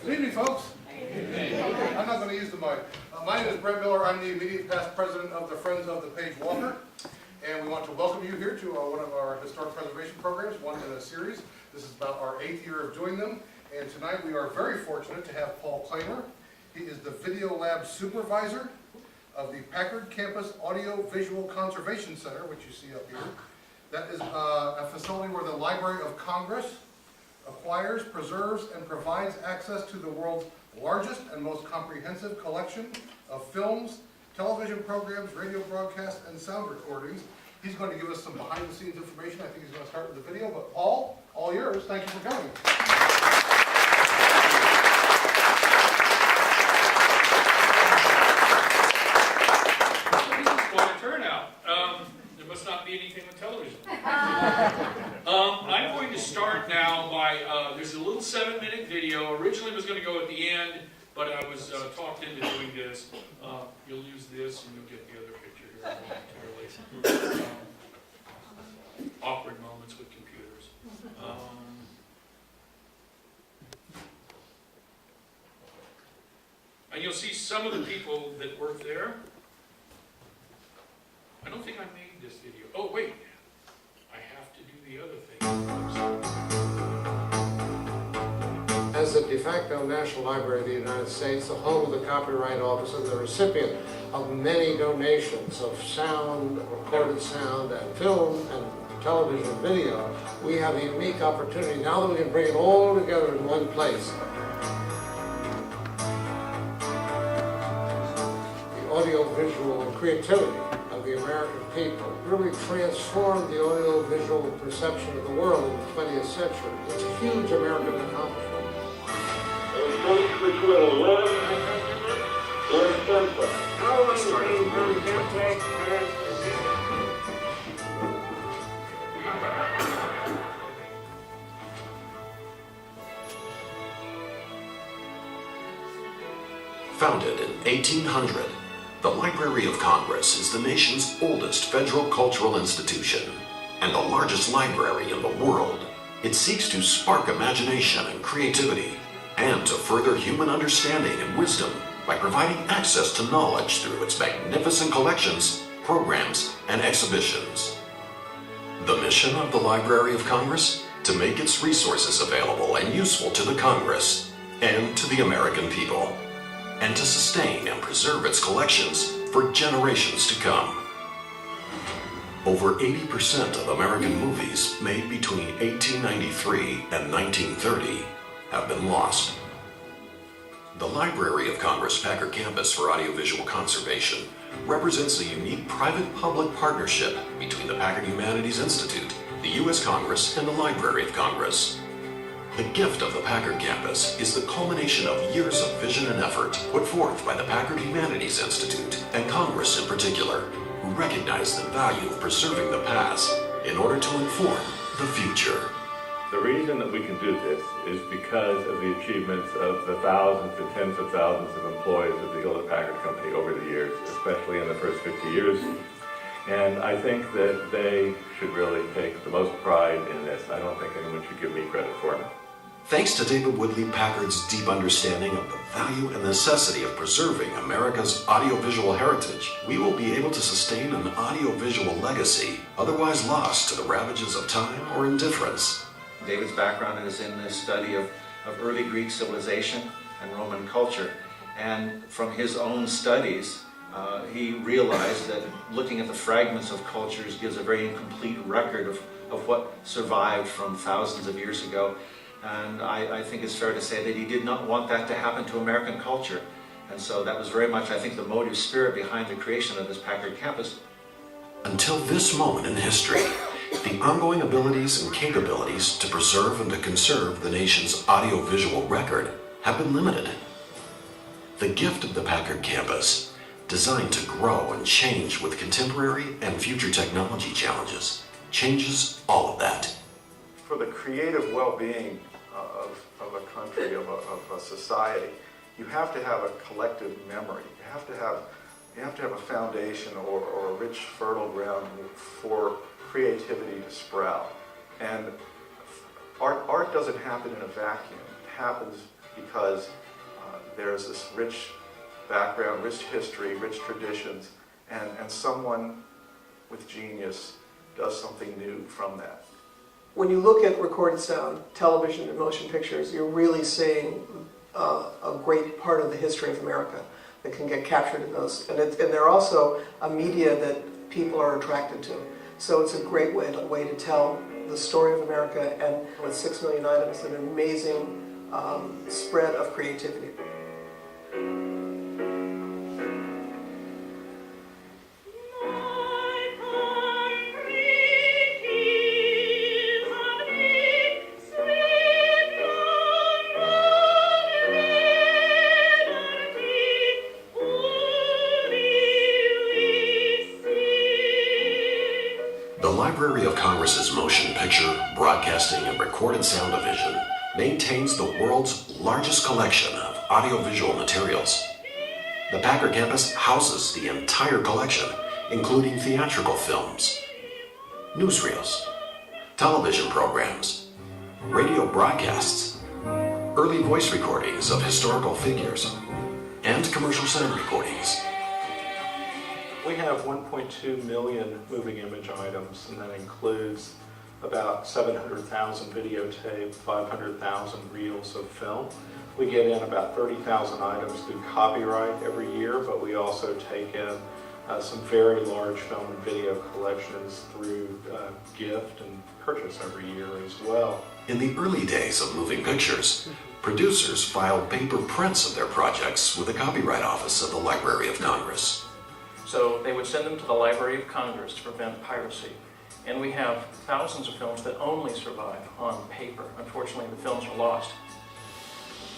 Good evening, folks. I'm not going to use the mic. My name is Brent Miller. I'm the immediate past president of the Friends of the Page Walker. And we want to welcome you here to one of our historic preservation programs, one in a series. This is about our 8th year of doing them. And tonight we are very fortunate to have Paul Klamer. He is the Video Lab Supervisor of the Packard Campus Audio Visual Conservation Center, which you see up here. That is a facility where the Library of Congress acquires, preserves, and provides access to the world's largest and most comprehensive collection of films, television programs, radio broadcasts, and sound recordings. He's going to give us some behind-the-scenes information. I think he's going to start with the video, but Paul, all yours. Thank you for coming. Quite a turnout. There must not be anything on television. I'm going to start now by, there's a little 7-minute video. Originally it was going to go at the end, but I was talked into doing this. You'll use this and you'll get the other picture here momentarily. Awkward moments with computers. And you'll see some of the people that work there. I don't think I made this video. Oh, wait. I have to do the other thing. As the de facto National Library of the United States, the home of the Copyright Office, and the recipient of many donations of sound, recorded sound, and film, and television and video, we have a unique opportunity now that we can bring it all together in one place. The audio-visual creativity of the American people really transformed the audio-visual perception of the world in the 20th century. It's a huge American accomplishment. Which will learn simple. Founded in 1800, the Library of Congress is the nation's oldest federal cultural institution and the largest library in the world. It seeks to spark imagination and creativity and to further human understanding and wisdom by providing access to knowledge through its magnificent collections, programs, and exhibitions. The mission of the Library of Congress? To make its resources available and useful to the Congress and to the American people, and to sustain and preserve its collections for generations to come. Over 80% of American movies made between 1893 and 1930 have been lost. The Library of Congress Packard Campus for Audiovisual Conservation represents a unique private-public partnership between the Packard Humanities Institute, the U.S. Congress, and the Library of Congress. The gift of the Packard Campus is the culmination of years of vision and effort put forth by the Packard Humanities Institute and Congress in particular, who recognize the value of preserving the past in order to inform the future. The reason that we can do this is because of the achievements of the thousands and tens of thousands of employees of the Hewlett-Packard Company over the years, especially in the first 50 years. And I think that they should really take the most pride in this. I don't think anyone should give me credit for it. Thanks to David Woodley Packard's deep understanding of the value and necessity of preserving America's audiovisual heritage, we will be able to sustain an audiovisual legacy otherwise lost to the ravages of time or indifference. David's background is in the study of early Greek civilization and Roman culture, and from his own studies he realized that looking at the fragments of cultures gives a very incomplete record of what survived from thousands of years ago. And I think it's fair to say that he did not want that to happen to American culture. And so that was very much, I think, the motive spirit behind the creation of this Packard campus. Until this moment in history, the ongoing abilities and capabilities to preserve and to conserve the nation's audiovisual record have been limited. The gift of the Packard campus, designed to grow and change with contemporary and future technology challenges, changes all of that. For the creative well-being of a country, of a society, you have to have a collective memory. You have to have a foundation or a rich, fertile ground for creativity to sprout. And art doesn't happen in a vacuum. It happens because there's this rich background, rich history, rich traditions, and someone with genius does something new from that. When you look at recorded sound, television, and motion pictures, you're really seeing a great part of the history of America that can get captured in those. And they're also a media that people are attracted to. So it's a great way to tell the story of America, and with 6 million items, an amazing spread of creativity. The Library of Congress's Motion Picture, Broadcasting, and Recorded Sound Division maintains the world's largest collection of audiovisual materials. The Packard campus houses the entire collection, including theatrical films, newsreels, television programs, radio broadcasts, early voice recordings of historical figures, and commercial sound recordings. We have 1.2 million moving image items, and that includes about 700,000 videotape, 500,000 reels of film. We get in about 30,000 items through copyright every year, but we also take in some very large film and video collections through gift and purchase every year as well. In the early days of moving pictures, producers filed paper prints of their projects with the Copyright Office of the Library of Congress. So they would send them to the Library of Congress to prevent piracy. And we have thousands of films that only survive on paper. Unfortunately, the films are lost.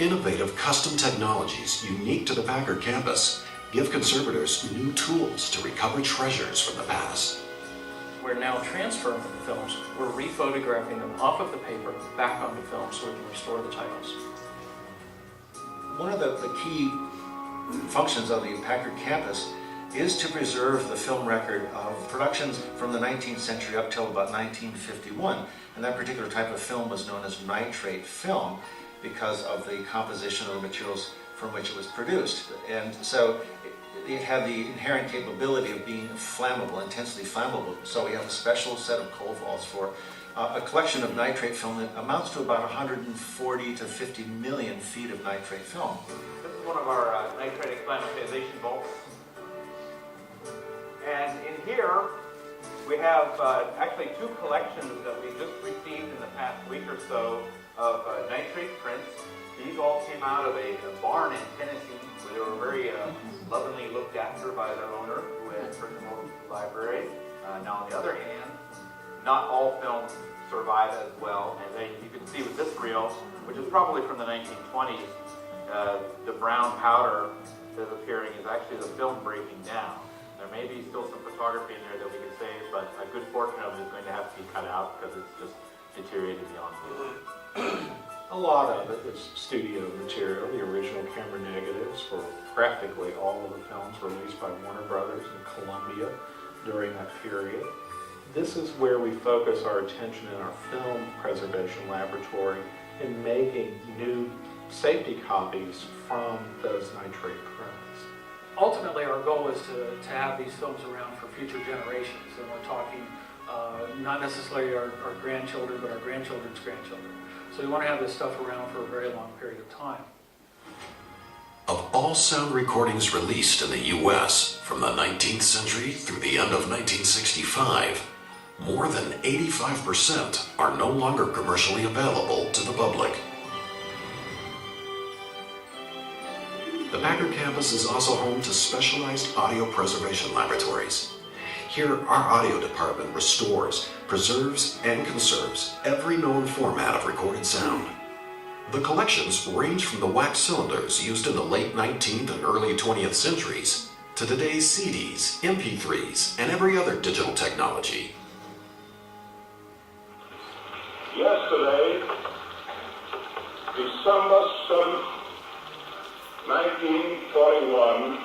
Innovative custom technologies unique to the Packard campus give conservators new tools to recover treasures from the past. We're now transferring the films. We're rephotographing them off of the paper back onto film so we can restore the titles. One of the key functions of the Packard campus is to preserve the film record of productions from the 19th century up till about 1951. And that particular type of film was known as nitrate film because of the composition of the materials from which it was produced. And so it had the inherent capability of being flammable, intensely flammable. So we have a special set of cold vaults for a collection of nitrate film that amounts to about 140 to 50 million feet of nitrate film. This is one of our nitrate acclimatization vaults. And in here, we have actually two collections that we just received in the past week or so of nitrate prints. These all came out of a barn in Tennessee, where they were very lovingly looked after by their owner, who had turned them over to the library. Now, on the other hand, not all films survive as well. And then you can see with this reel, which is probably from the 1920s, the brown powder that's appearing is actually the film breaking down. There may be still some photography in there that we could save, but a good portion of it is going to have to be cut out because it's just deteriorated beyond belief. A lot of it is studio material, the original camera negatives for practically all of the films released by Warner Brothers and Columbia during that period. This is where we focus our attention in our film preservation laboratory in making new safety copies from those nitrate prints. Ultimately, our goal is to have these films around for future generations, and we're talking not necessarily our grandchildren, but our grandchildren's grandchildren. So we want to have this stuff around for a very long period of time. Of all sound recordings released in the U.S. from the 19th century through the end of 1965, more than 85% are no longer commercially available to the public. The Packard campus is also home to specialized audio preservation laboratories. Here, our audio department restores, preserves, and conserves every known format of recorded sound. The collections range from the wax cylinders used in the late 19th and early 20th centuries to today's CDs, MP3s, and every other digital technology. Yesterday, December 7th, 1941,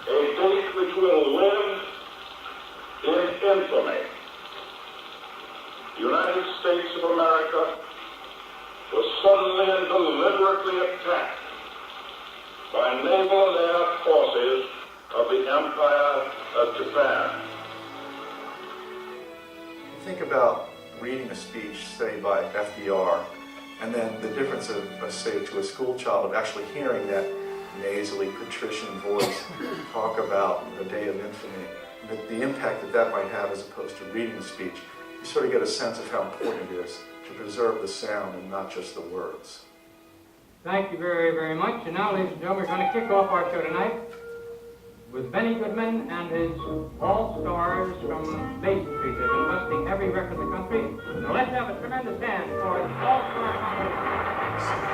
a date which will live in infamy. the United States of America was suddenly and deliberately attacked by naval and air forces of the Empire of Japan. Think about reading a speech, say, by FDR, and then the difference of, say, to a school child of actually hearing that nasally patrician voice talk about the Day of Infamy, the impact that that might have as opposed to reading the speech. You sort of get a sense of how important it is to preserve the sound and not just the words. Thank you very, very much. And now, ladies and gentlemen, we're going to kick off our show tonight with Benny Goodman and his All-Stars from Basin Street. They've been busting every record in the country. So let's have a tremendous hand for the All-Star competition.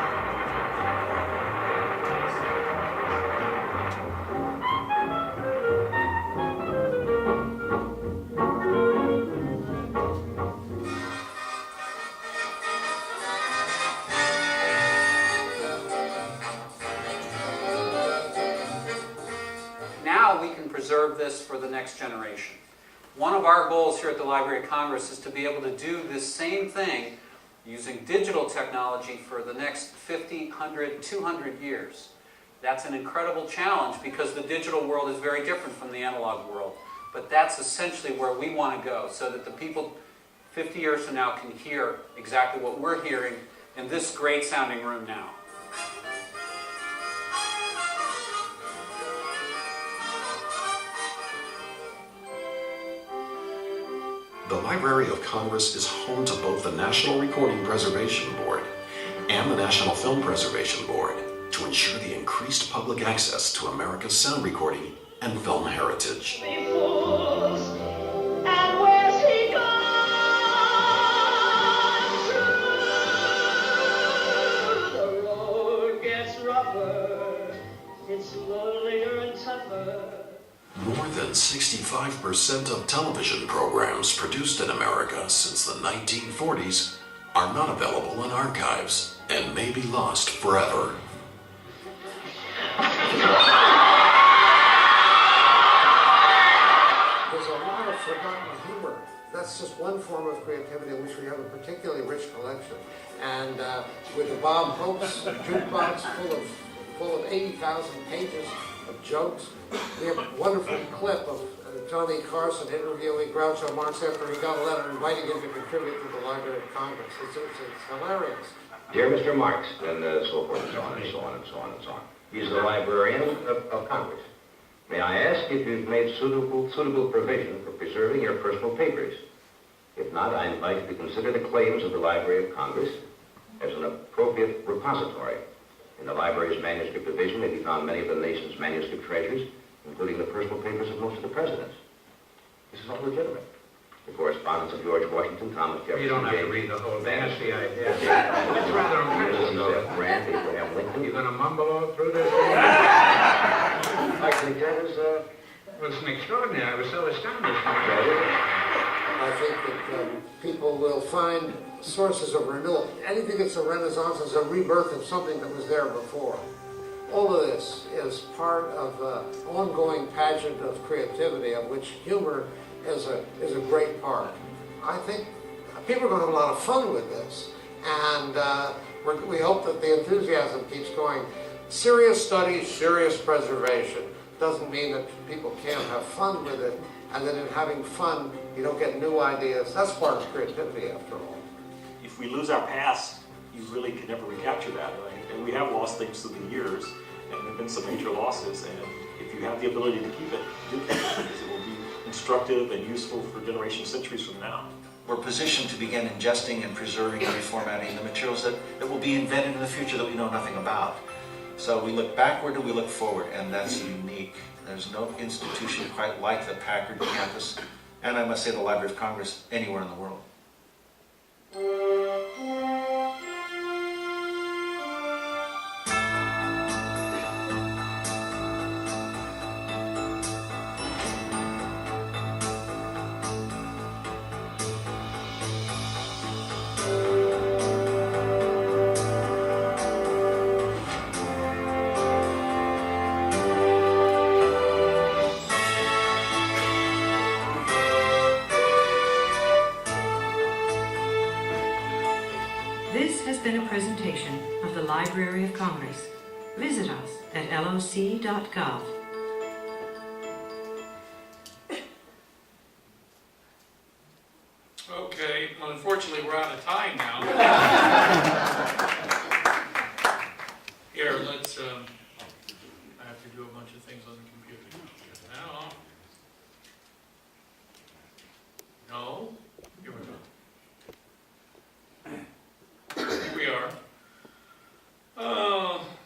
Now we can preserve this for the next generation. One of our goals here at the Library of Congress is to be able to do this same thing using digital technology for the next 50, 100, 200 years. That's an incredible challenge because the digital world is very different from the analog world. But that's essentially where we want to go, so that the people 50 years from now can hear exactly what we're hearing in this great sounding room now. The Library of Congress is home to both the National Recording Preservation Board and the National Film Preservation Board to ensure the increased public access to America's sound recording and film heritage. More than 65% of television programs produced in America since the 1940s are not available in archives and may be lost forever. There's a lot of forgotten humor. That's just one form of creativity in which we have a particularly rich collection. And with the Bob Hope's jukebox full of 80,000 pages of jokes, we have a wonderful clip of Johnny Carson interviewing Groucho Marx after he got a letter inviting him to contribute to the Library of Congress. It's hilarious. Dear Mr. Marx, and so forth and so on and so on and so on and so on. He's the librarian of Congress. May I ask if you've made suitable provision for preserving your personal papers? If not, I invite you to consider the claims of the Library of Congress as an appropriate repository. In the library's manuscript division may be found many of the nation's manuscript treasures, including the personal papers of most of the presidents. This is all legitimate. The correspondence of George Washington, Thomas Jefferson, You don't have to James, read the whole thing. Vance, That's the idea. It's rather impressive. Grant, Abraham Lincoln. You're going to mumble all through this? I think that is, Well, it's an extraordinary. I was so astounded. I think that people will find sources of renewal. Anything that's a renaissance is a rebirth of something that was there before. All of this is part of an ongoing pageant of creativity, of which humor is a great part. I think people are going to have a lot of fun with this, and we hope that the enthusiasm keeps going. Serious study, serious preservation doesn't mean that people can't have fun with it, and that in having fun, you don't get new ideas. That's part of creativity, after all. If we lose our past, you really can never recapture that, right? And we have lost things through the years, and there have been some major losses, and if you have the ability to keep it, do keep it, because it will be instructive and useful for generations, centuries from now. We're positioned to begin ingesting and preserving and reformatting the materials that will be invented in the future that we know nothing about. So we look backward and we look forward, and that's unique. There's no institution quite like the Packard campus, and I must say the Library of Congress anywhere in the world. presentation of the Library of Congress. Visit us at loc.gov. Okay, well, unfortunately, we're out of time now. Here, let's, I have to do a bunch of things on the computer. Now, no, here we go. Here we are.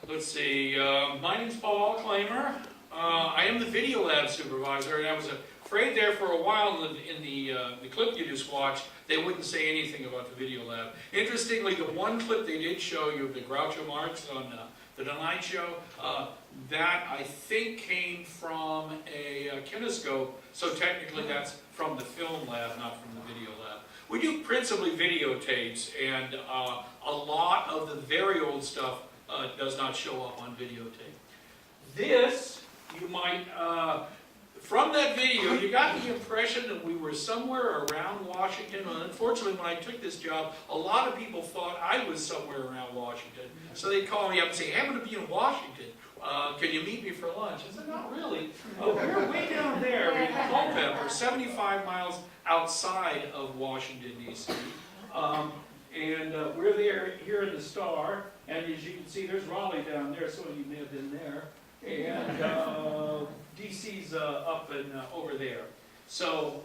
Let's see, my name's Paul Klamer. I am the Video Lab supervisor, and I was afraid there for a while in the clip you just watched, they wouldn't say anything about the Video Lab. Interestingly, the one clip they did show you of the Groucho Marx on the Tonight Show, that I think came from a kinescope, so technically that's from the film lab, not from the video lab. We do principally videotapes, and a lot of the very old stuff does not show up on videotape. This, you might, from that video, you got the impression that we were somewhere around Washington. And unfortunately, when I took this job, a lot of people thought I was somewhere around Washington. So they'd call me up and say, hey, I'm going to be in Washington. Can you meet me for lunch? I said, not really. We're way down there in Culpeper, 75 miles outside of Washington, D.C. We're there here in the Star. And as you can see, there's Raleigh down there. Some of you may have been there. And DC's up and over there. So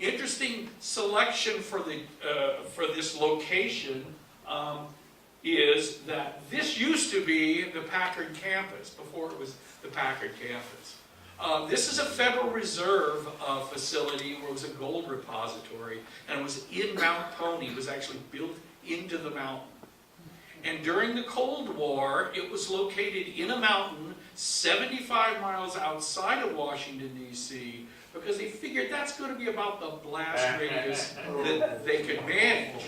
interesting selection for this location is that this used to be the Packard campus before it was the Packard campus. This is a Federal Reserve facility where it was a gold repository, and it was in Mount Pony. It was actually built into the mountain. And during the Cold War, it was located in a mountain 75 miles outside of Washington, D.C., because they figured that's going to be about the blast radius that they could manage.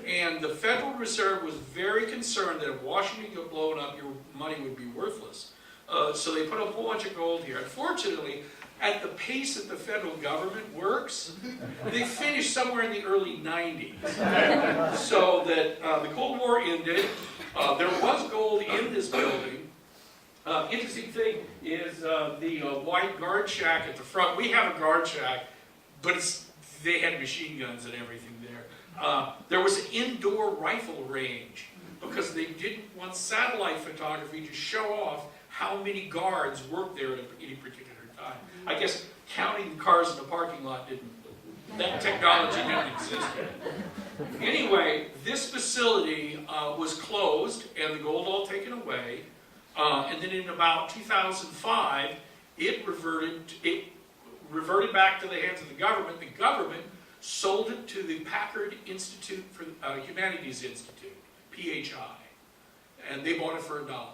And the Federal Reserve was very concerned that if Washington got blown up, your money would be worthless. So they put a whole bunch of gold here. Unfortunately, at the pace that the federal government works, they finished somewhere in the early 90s. So that the Cold War ended. There was gold in this building. Interesting thing is the white guard shack at the front. We have a guard shack, but they had machine guns and everything there. There was an indoor rifle range because they didn't want satellite photography to show off how many guards worked there at any particular time. I guess counting the cars in the parking lot that technology didn't exist yet. Anyway, this facility was closed and the gold all taken away. And then in about 2005, it reverted back to the hands of the government. The government sold it to the Packard Institute for Humanities Institute, PHI, and they bought it for $1.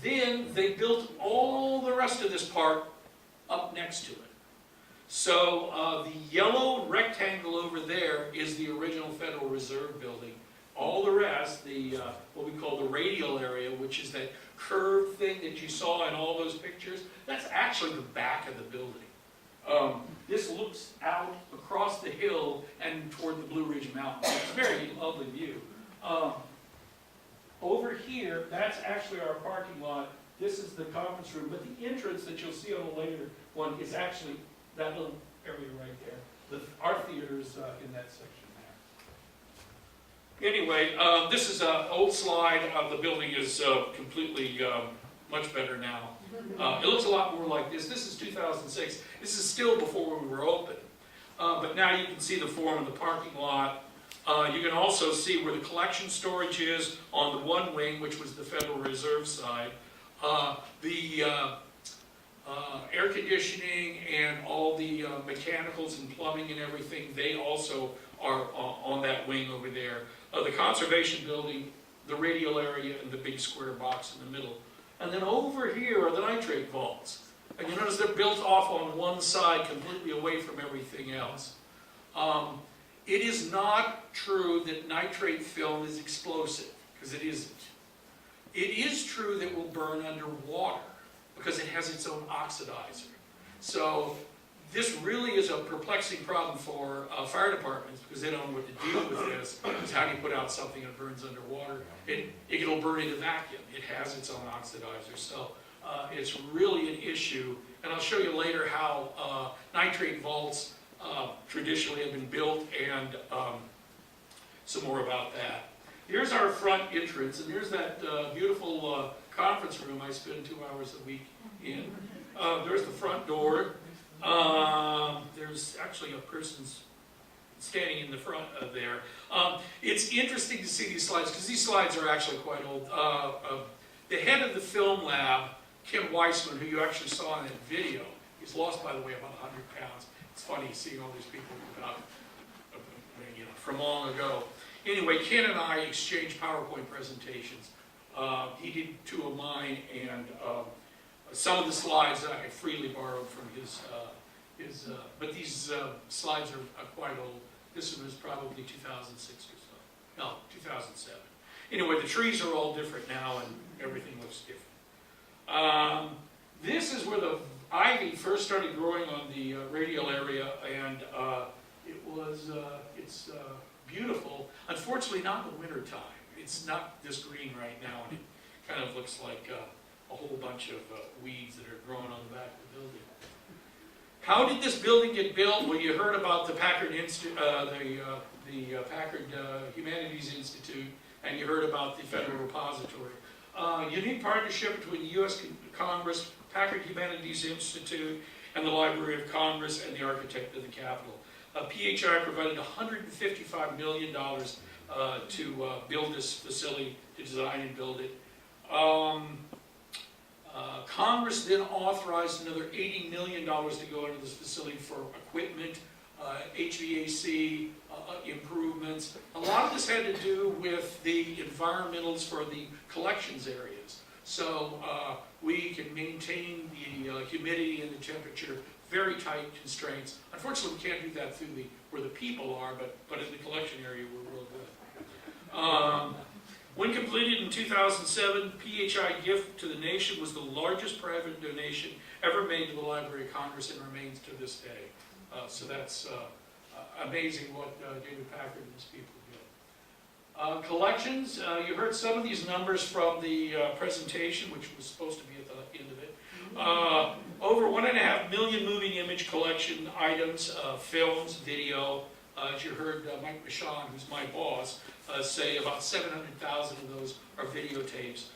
Then they built all the rest of this part up next to it. So the yellow rectangle over there is the original Federal Reserve building. All the rest, what we call the radial area, which is that curved thing that you saw in all those pictures, that's actually the back of the building. This looks out across the hill and toward the Blue Ridge Mountains. It's a very lovely view. Over here, that's actually our parking lot. This is the conference room, but the entrance that you'll see on the later one is actually that little area right there. Our theater is in that section. Anyway, this is an old slide. The building is completely much better now. It looks a lot more like this. This is 2006. This is still before we were open. But now you can see the form of the parking lot. You can also see where the collection storage is on the one wing, which was the Federal Reserve side. The air conditioning and all the mechanicals and plumbing and everything, they also are on that wing over there. The conservation building, the radial area, and the big square box in the middle. And then over here are the nitrate vaults. And you notice they're built off on one side, completely away from everything else. It is not true that nitrate film is explosive, because it isn't. It is true that it will burn underwater, because it has its own oxidizer. So This really is a perplexing problem for fire departments because they don't know what to do with this. Is how do you put out something that burns underwater? It'll burn in a vacuum. It has its own oxidizer, so it's really an issue. And I'll show you later how nitrate vaults traditionally have been built and some more about that. Here's our front entrance, and here's that beautiful conference room I spend 2 hours a week in. There's the front door. There's actually a person standing in the front of there. It's interesting to see these slides, because these slides are actually quite old. The head of the film lab, Kim Weissman, who you actually saw in that video, he's lost, by the way, about 100 pounds. It's funny seeing all these people from long ago. Anyway, Ken and I exchanged PowerPoint presentations. He did 2 of mine, and some of the slides I freely borrowed from his but these slides are quite old. This one was probably 2006 or so. No, 2007. Anyway, the trees are all different now, and everything looks different. This is where the ivy first started growing on the radial area, and it's beautiful. Unfortunately, not in the winter time. It's not this green right now, and it kind of looks like a whole bunch of weeds that are growing on the back of the building. How did this building get built? Well, you heard about the Packard Packard Humanities Institute, and you heard about the Federal Repository. Unique partnership between the U.S. Congress, Packard Humanities Institute, and the Library of Congress, and the Architect of the Capitol. PHI provided $155 million to build this facility, to design and build it. Congress then authorized another $80 million to go into this facility for equipment, HVAC improvements. A lot of this had to do with the environmentals for the collections areas. So we can maintain the humidity and the temperature, very tight constraints. Unfortunately, we can't do that through where the people are, but in the collection area, we're real good. When completed in 2007, PHI gift to the nation was the largest private donation ever made to the Library of Congress and remains to this day. So that's amazing what David Packard and his people did. Collections, you heard some of these numbers from the presentation, which was supposed to be at the end of it. Over 1.5 million moving image collection items, films, video. As you heard Mike Michon, who's my boss, say about 700,000 of those are videotapes.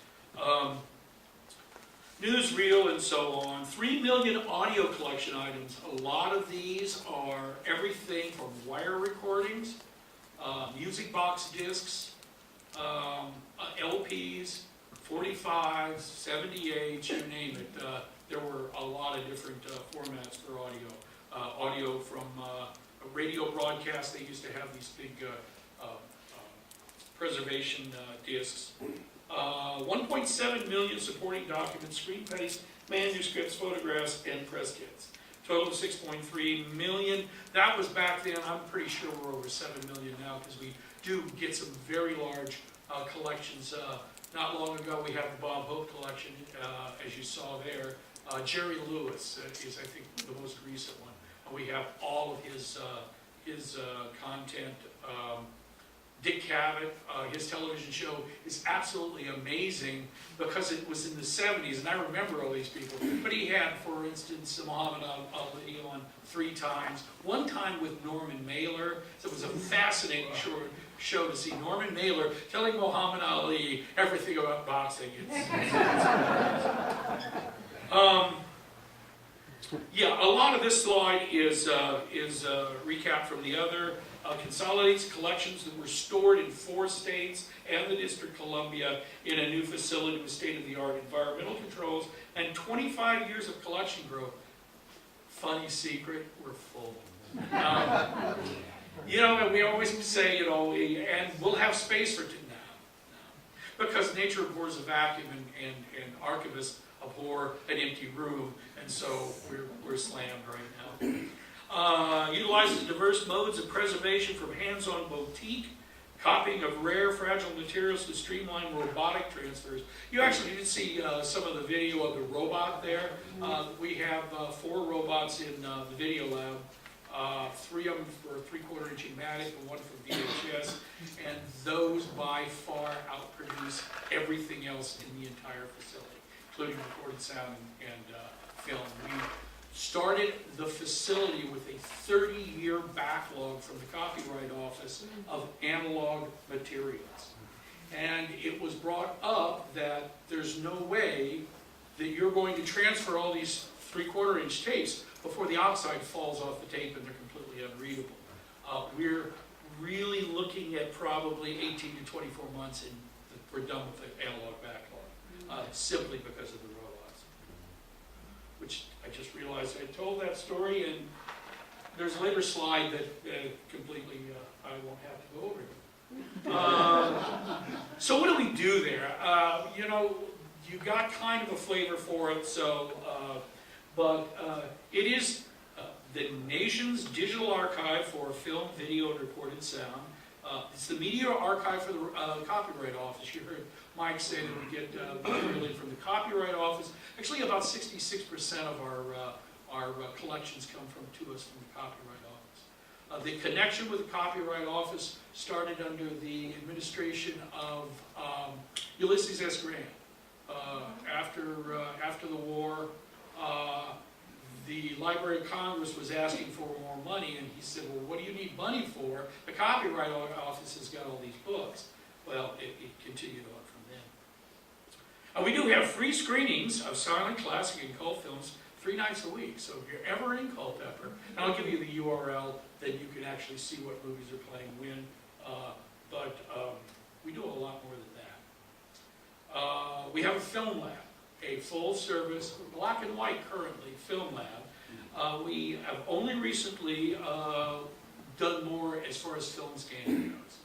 Newsreel and so on. 3 million audio collection items. A lot of these are everything from wire recordings, music box discs, LPs, 45s, 78s, you name it. There were a lot of different formats for audio. Audio from radio broadcasts. They used to have these big preservation discs. 1.7 million supporting documents, screenplays, manuscripts, photographs, and press kits. Total of 6.3 million. That was back then. I'm pretty sure we're over 7 million now because we do get some very large collections. Not long ago, we have the Bob Hope collection, as you saw there. Jerry Lewis is, I think, the most recent one. And we have all of his content. Dick Cavett, his television show is absolutely amazing because it was in the 70s, and I remember all these people. But he had, for instance, Muhammad Ali on 3 times, one time with Norman Mailer. So it was a fascinating show to see Norman Mailer telling Muhammad Ali everything about boxing. Yeah, a lot of this slide is recap from the other. Consolidates collections that were stored in 4 states and the District of Columbia in a new facility with state-of-the-art environmental controls and 25 years of collection growth. Funny secret, we're full. And we always say, and we'll have space for it now. Because nature abhors a vacuum and archivists abhor an empty room, and so we're slammed right now. Utilizes diverse modes of preservation from hands-on boutique copying of rare, fragile materials to streamline robotic transfers. You actually did see some of the video of the robot there. We have 4 robots in the video lab. 3 of them for 3/4 inch Ematic and 1 for VHS, and those by far outproduce everything else in the entire facility, including recorded sound and film. We started the facility with a 30-year backlog from the Copyright Office of analog materials. And it was brought up that there's no way that you're going to transfer all these 3/4 inch tapes before the oxide falls off the tape and they're completely unreadable. We're really looking at probably 18 to 24 months and we're done with the analog backlog, simply because of the robots. Which I just realized I told that story, and there's a later slide that completely I won't have to go over. So what do we do there? You know, you got kind of a flavor for it, so, but it is the nation's digital archive for film, video, and recorded sound. It's the media archive for the Copyright Office. You heard Mike say that we get material from the Copyright Office. Actually, about 66% of our collections come to us from the Copyright Office. The connection with the Copyright Office started under the administration of Ulysses S. Grant. After the war, the Library of Congress was asking for more money, and he said, well, what do you need money for? The Copyright Office has got all these books. Well, it continued on from then. We do have free screenings of silent, classic, and cult films 3 nights a week. So if you're ever in Culpeper, and I'll give you the URL, then you can actually see what movies are playing when. But we do a lot more than that. We have a film lab, a full-service, black and white currently, film lab. We have only recently done more as far as film scanning goes.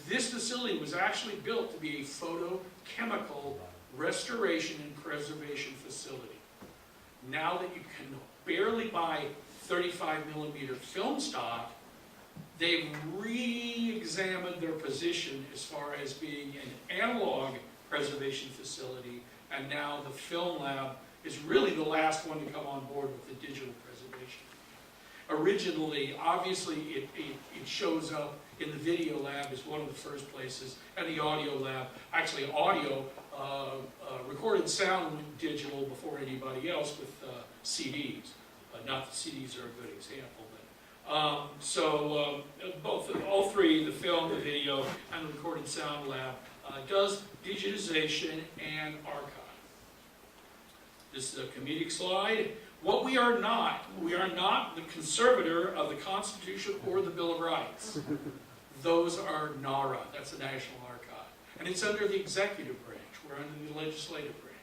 This facility was actually built to be a photochemical restoration and preservation facility. Now that you can barely buy 35mm film stock, they've re-examined their position as far as being an analog preservation facility, and now the film lab is really the last one to come on board with the digital preservation. Originally, obviously, it shows up in the video lab as one of the first places, and the audio lab. Actually, audio, recorded sound went digital before anybody else with CDs. Not that CDs are a good example, but all three, the film, the video, and the recorded sound lab, does digitization and archive. This is a comedic slide. What we are not the conservator of the Constitution or the Bill of Rights. Those are NARA, that's the National Archive. And it's under the executive branch, we're under the legislative branch.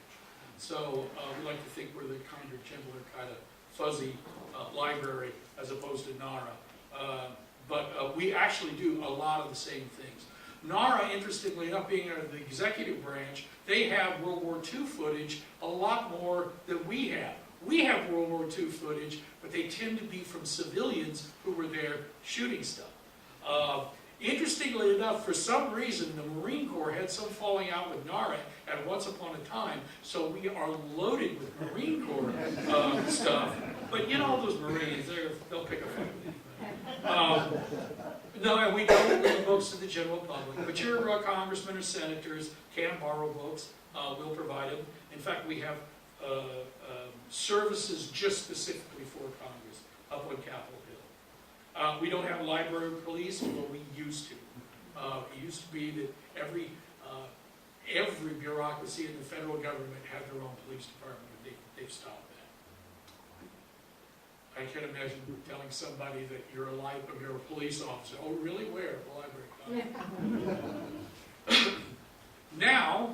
So we like to think we're the kinder, gentler, kind of fuzzy library as opposed to NARA. But we actually do a lot of the same things. NARA, interestingly enough, being under the executive branch, they have World War II footage a lot more than we have. We have World War II footage, but they tend to be from civilians who were there shooting stuff. Interestingly enough, for some reason, the Marine Corps had some falling out with NARA at once upon a time, so we are loaded with Marine Corps stuff. But you know those Marines, they'll pick a fight with you. No, and we don't bring books to the general public, but your congressmen or senators can borrow books. We'll provide them. In fact, we have services just specifically for Congress up on Capitol Hill. We don't have library police, but we used to. It used to be that every bureaucracy in the federal government had their own police department, and they've stopped that. I can't imagine telling somebody that you're a police officer. Oh, really? Where? The library. Now,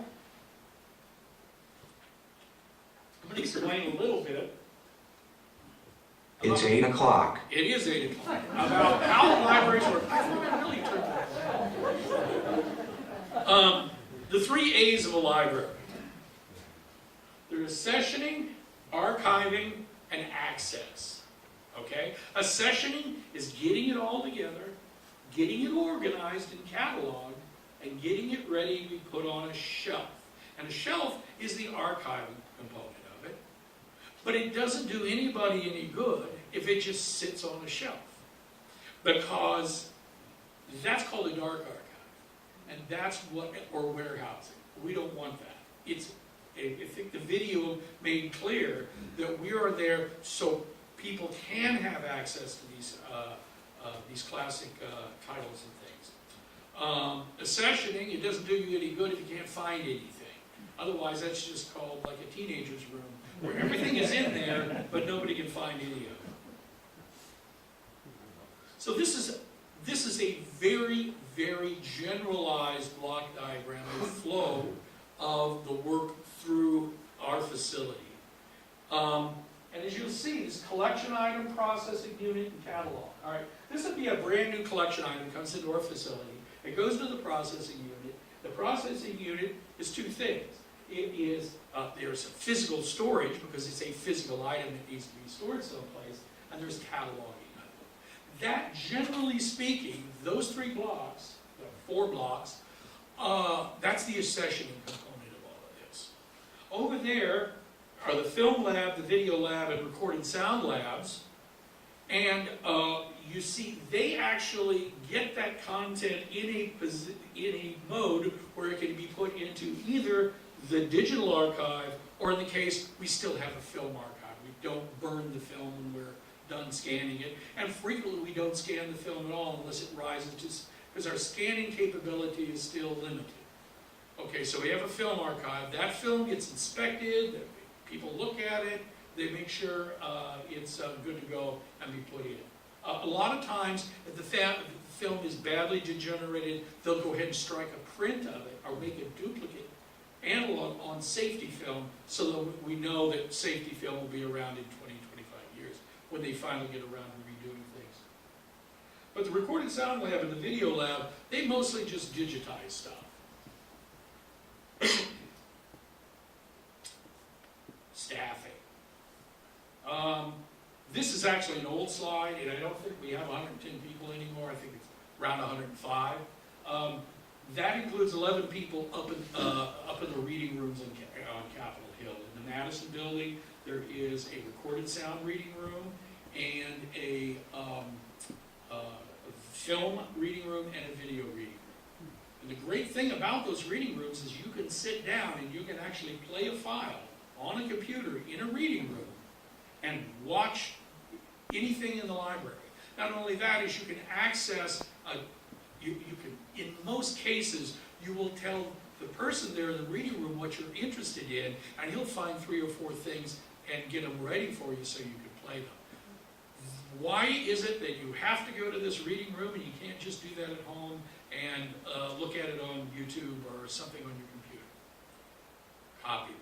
I'm going to explain a little bit. It's 8 o'clock. It is 8 o'clock. About how the libraries work. I really turned that. The 3 A's of a library. There is sessioning, archiving, and access. Okay? A sessioning is getting it all together, getting it organized and cataloged, and getting it ready to be put on a shelf. And a shelf is the archiving component of it. But it doesn't do anybody any good if it just sits on a shelf. Because that's called a dark archive. And that's what, or warehousing. We don't want that. I think the video made clear that we are there so people can have access to these classic titles and things. Accessioning, it doesn't do you any good if you can't find anything. Otherwise, that's just called like a teenager's room, where everything is in there, but nobody can find any of it. So this is a very, very generalized block diagram, a flow of the work through our facility. And as you'll see, this collection item, processing unit, and catalog. All right, this would be a brand new collection item that comes into our facility. It goes to the processing unit. The processing unit is two things. It is, there's a physical storage because it's a physical item that needs to be stored someplace, and there's cataloging of it. That, generally speaking, those 3 blocks, 4 blocks, that's the accessioning component of all of this. Over there are the film lab, the video lab, and recorded sound labs. And you see, they actually get that content in a mode where it can be put into either the digital archive, or in the case, we still have a film archive. We don't burn the film when we're done scanning it. And frequently, we don't scan the film at all unless it rises to, because our scanning capability is still limited. Okay, so we have a film archive. That film gets inspected. People look at it, they make sure it's good to go and be put in. A lot of times, if the film is badly degenerated, they'll go ahead and strike a print of it or make a duplicate analog on safety film so that we know that safety film will be around in 20, 25 years when they finally get around to redoing things. But the recorded sound lab and the video lab, they mostly just digitize stuff. Staffing. This is actually an old slide, and I don't think we have 110 people anymore. I think it's around 105. That includes 11 people up in the reading rooms on Capitol Hill. In the Madison building, there is a recorded sound reading room and a film reading room and a video reading room. And the great thing about those reading rooms is you can sit down and you can actually play a file on a computer in a reading room and watch anything in the library. Not only that, is you can access, you can, in most cases, you will tell the person there in the reading room what you're interested in, and he'll find 3 or 4 things and get them ready for you so you can play them. Why is it that you have to go to this reading room and you can't just do that at home and look at it on YouTube or something on your computer? Copyright.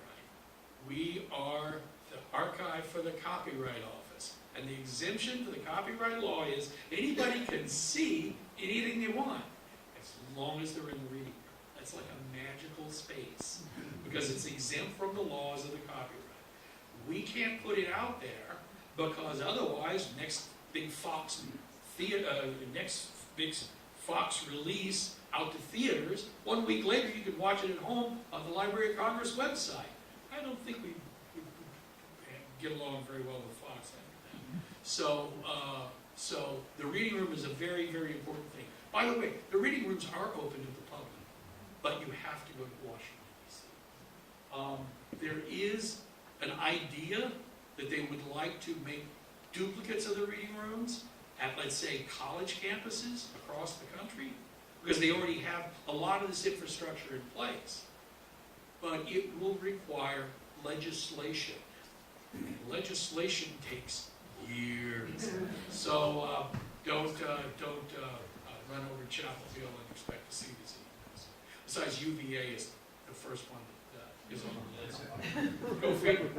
We are the archive for the Copyright Office. And the exemption for the copyright law is anybody can see anything they want as long as they're in the reading room. That's like a magical space because it's exempt from the laws of the copyright. We can't put it out there because otherwise next big Fox release out to theaters, 1 week later you can watch it at home on the Library of Congress website. I don't think we get along very well with Fox after that. So the reading room is a very, very important thing. By the way, the reading rooms are open to the public, but you have to go to Washington, D.C. There is an idea that they would like to make duplicates of the reading rooms at, let's say, college campuses across the country, because they already have a lot of this infrastructure in place. But it will require legislation. Legislation takes years. So don't run over Chapel Hill and expect to see this. Besides, UVA is the first one that is on the list. Go figure.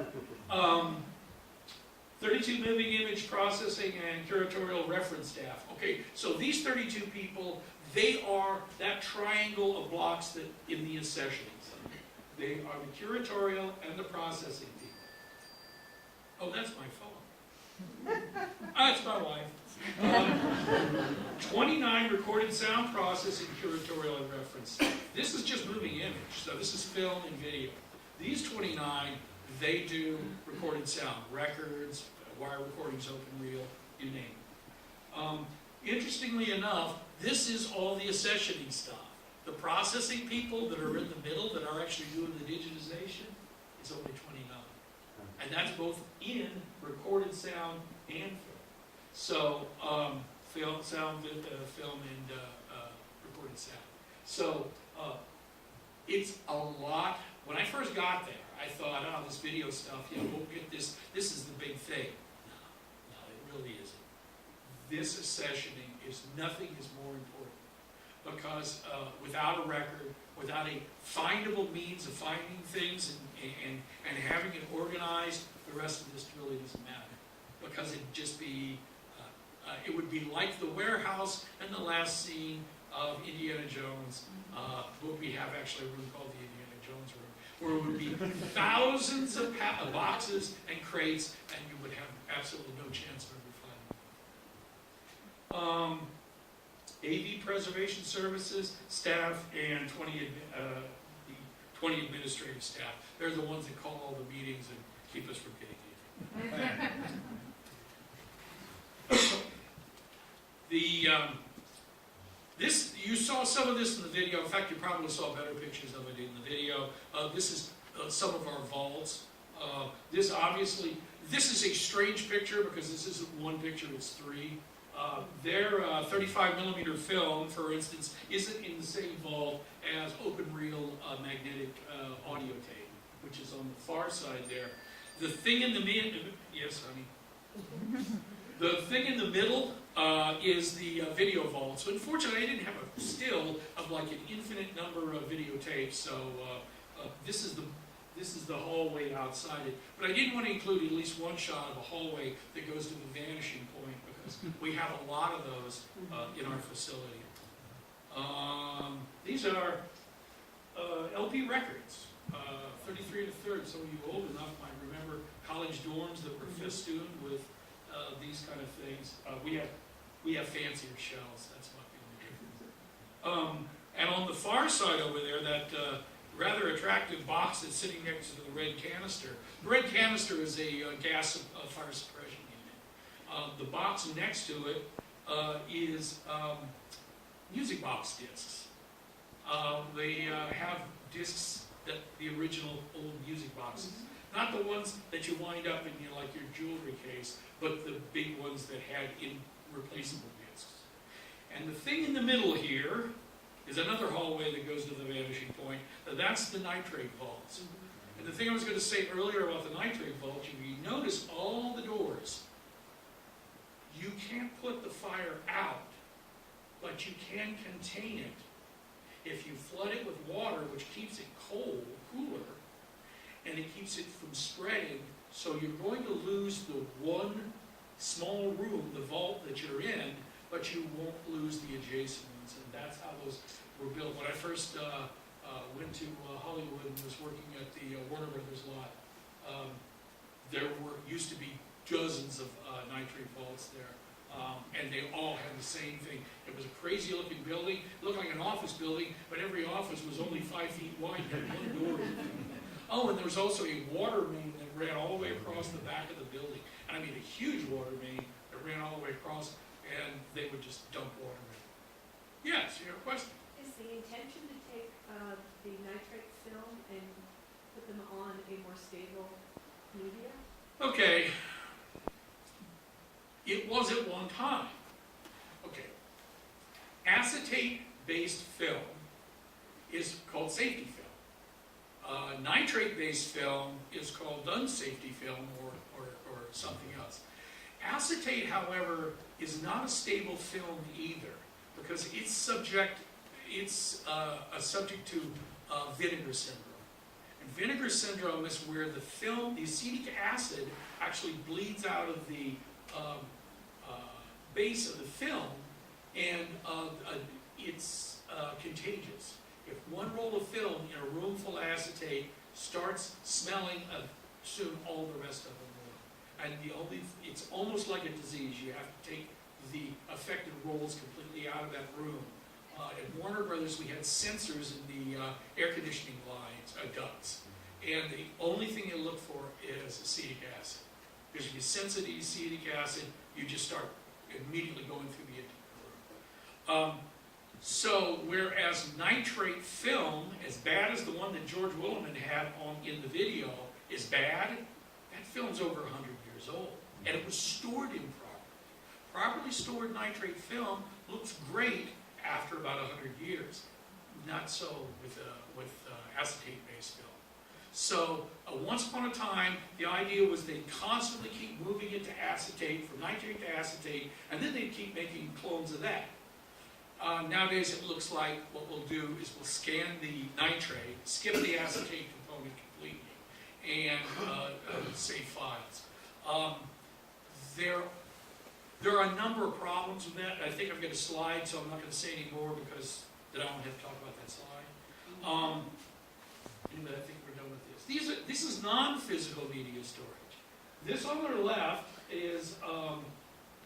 32 moving image processing and curatorial reference staff. Okay, so these 32 people, they are that triangle of blocks that in the accessioning center. They are the curatorial and the processing people. Oh, that's my phone. That's my wife. 29 recorded sound processing, curatorial, and reference. This is just moving image, so this is film and video. These 29, they do recorded sound, records, wire recordings, open reel, you name it. Interestingly enough, this is all the accessioning stuff. The processing people that are in the middle that are actually doing the digitization is only 29. And that's both in recorded sound and film. So, film and recorded sound. So, it's a lot. When I first got there, I thought, oh, this video stuff, yeah, we'll get this. This is the big thing. No, it really isn't. This accessioning is nothing is more important. Because without a record, without a findable means of finding things and having it organized, the rest of this really doesn't matter. Because it'd just be, it would be like the warehouse in the last scene of Indiana Jones, what we have actually a room called the Indiana Jones room, where it would be thousands of boxes and crates, and you would have absolutely no chance of ever finding them. AV Preservation Services staff and 20 administrative staff. They're the ones that call all the meetings and keep us from getting even. This, you saw some of this in the video. In fact, you probably saw better pictures of it in the video. This is some of our vaults. This is a strange picture because this isn't one picture, it's three. Their 35 millimeter film, for instance, isn't in the same vault as open reel magnetic audio tape, which is on the far side there. The thing in the middle, yes, honey. The thing in the middle is the video vault. So unfortunately, I didn't have a still of like an infinite number of videotapes. So this is the hallway outside it. But I did want to include at least one shot of a hallway that goes to the vanishing point because we have a lot of those in our facility. These are LP records, 33 1/3. Some of you old enough might remember college dorms that were festooned with these kind of things. We have fancier shells. That's what the only difference. And on the far side over there, that rather attractive box that's sitting next to the red canister. The red canister is a gas fire suppression unit. The box next to it is music box discs. They have discs that the original old music boxes. Not the ones that you wind up in like your jewelry case, but the big ones that had replaceable discs. And the thing in the middle here is another hallway that goes to the vanishing point. That's the nitrate vaults. And the thing I was going to say earlier about the nitrate vault, you notice all the doors. You can't put the fire out, but you can contain it if you flood it with water, which keeps it cold, cooler, and it keeps it from spreading. So you're going to lose the one small room, the vault that you're in, but you won't lose the adjacent ones. And that's how those were built. When I first went to Hollywood and was working at the Warner Brothers lot, there used to be dozens of nitrate vaults there. And they all had the same thing. It was a crazy looking building. It looked like an office building, but every office was only 5 feet wide and had one door. Oh, and there was also a water main that ran all the way across the back of the building. And I mean a huge water main that ran all the way across, and they would just dump water in. Yes, you have a question? Is the intention to take the nitrate film and put them on a more stable media? Okay. It was at one time. Okay. Acetate-based film is called safety film. Nitrate-based film is called unsafety film or something else. Acetate, however, is not a stable film either because it's subject to vinegar syndrome. And vinegar syndrome is where the film, the acetic acid, actually bleeds out of the base of the film, and it's contagious. If one roll of film in a room full of acetate starts smelling, soon all the rest of them will. and it's almost like a disease. You have to take the affected rolls completely out of that room. At Warner Brothers, we had sensors in the air conditioning lines, ducts, and the only thing you look for is acetic acid. Because if you sense it acetic acid, you just start immediately going through the entire room. So whereas nitrate film, as bad as the one that George Williman had in the video, is bad, that film's over 100 years old, and it was stored improperly. Properly stored nitrate film looks great after about 100 years. Not so with acetate-based film. So once upon a time, the idea was they'd constantly keep moving it to acetate, from nitrate to acetate, and then they'd keep making clones of that. Nowadays, it looks like what we'll do is we'll scan the nitrate, skip the acetate component completely, and save files. There are a number of problems with that. I think I've got a slide, so I'm not going to say any more because then I won't have to talk about that slide. Anyway, I think we're done with this. This is non-physical media storage. This on the left is a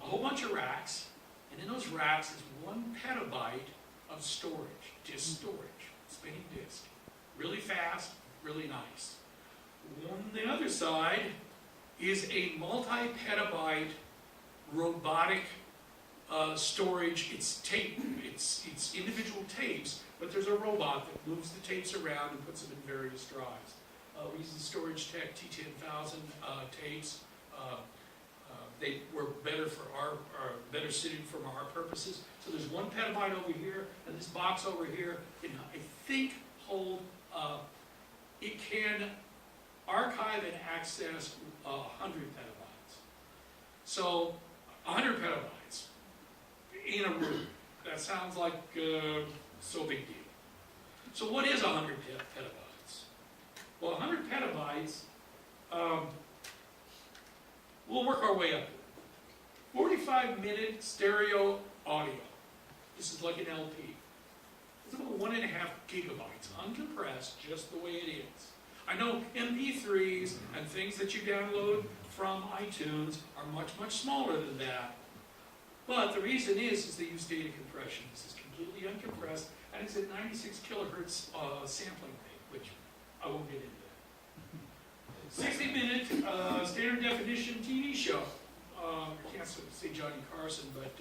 whole bunch of racks, and in those racks is 1 petabyte of storage, disk storage, spinning disk. Really fast, really nice. On the other side is a multi-petabyte robotic storage. It's tape, it's individual tapes, but there's a robot that moves the tapes around and puts them in various drives. We use the Storage Tech T10000 tapes. They were better for better suited for our purposes. So there's 1 petabyte over here, and this box over here can, I think, hold. It can archive and access 100 petabytes. So 100 petabytes in a room. That sounds like so big deal. So what is 100 petabytes? Well, 100 petabytes, we'll work our way up. 45-minute stereo audio. This is like an LP. It's about 1.5 gigabytes, uncompressed, just the way it is. I know MP3s and things that you download from iTunes are much, much smaller than that. But the reason is they use data compression. This is completely uncompressed, and it's at 96 kilohertz sampling rate, which I won't get into. 60-minute standard definition TV show. I can't say Johnny Carson, but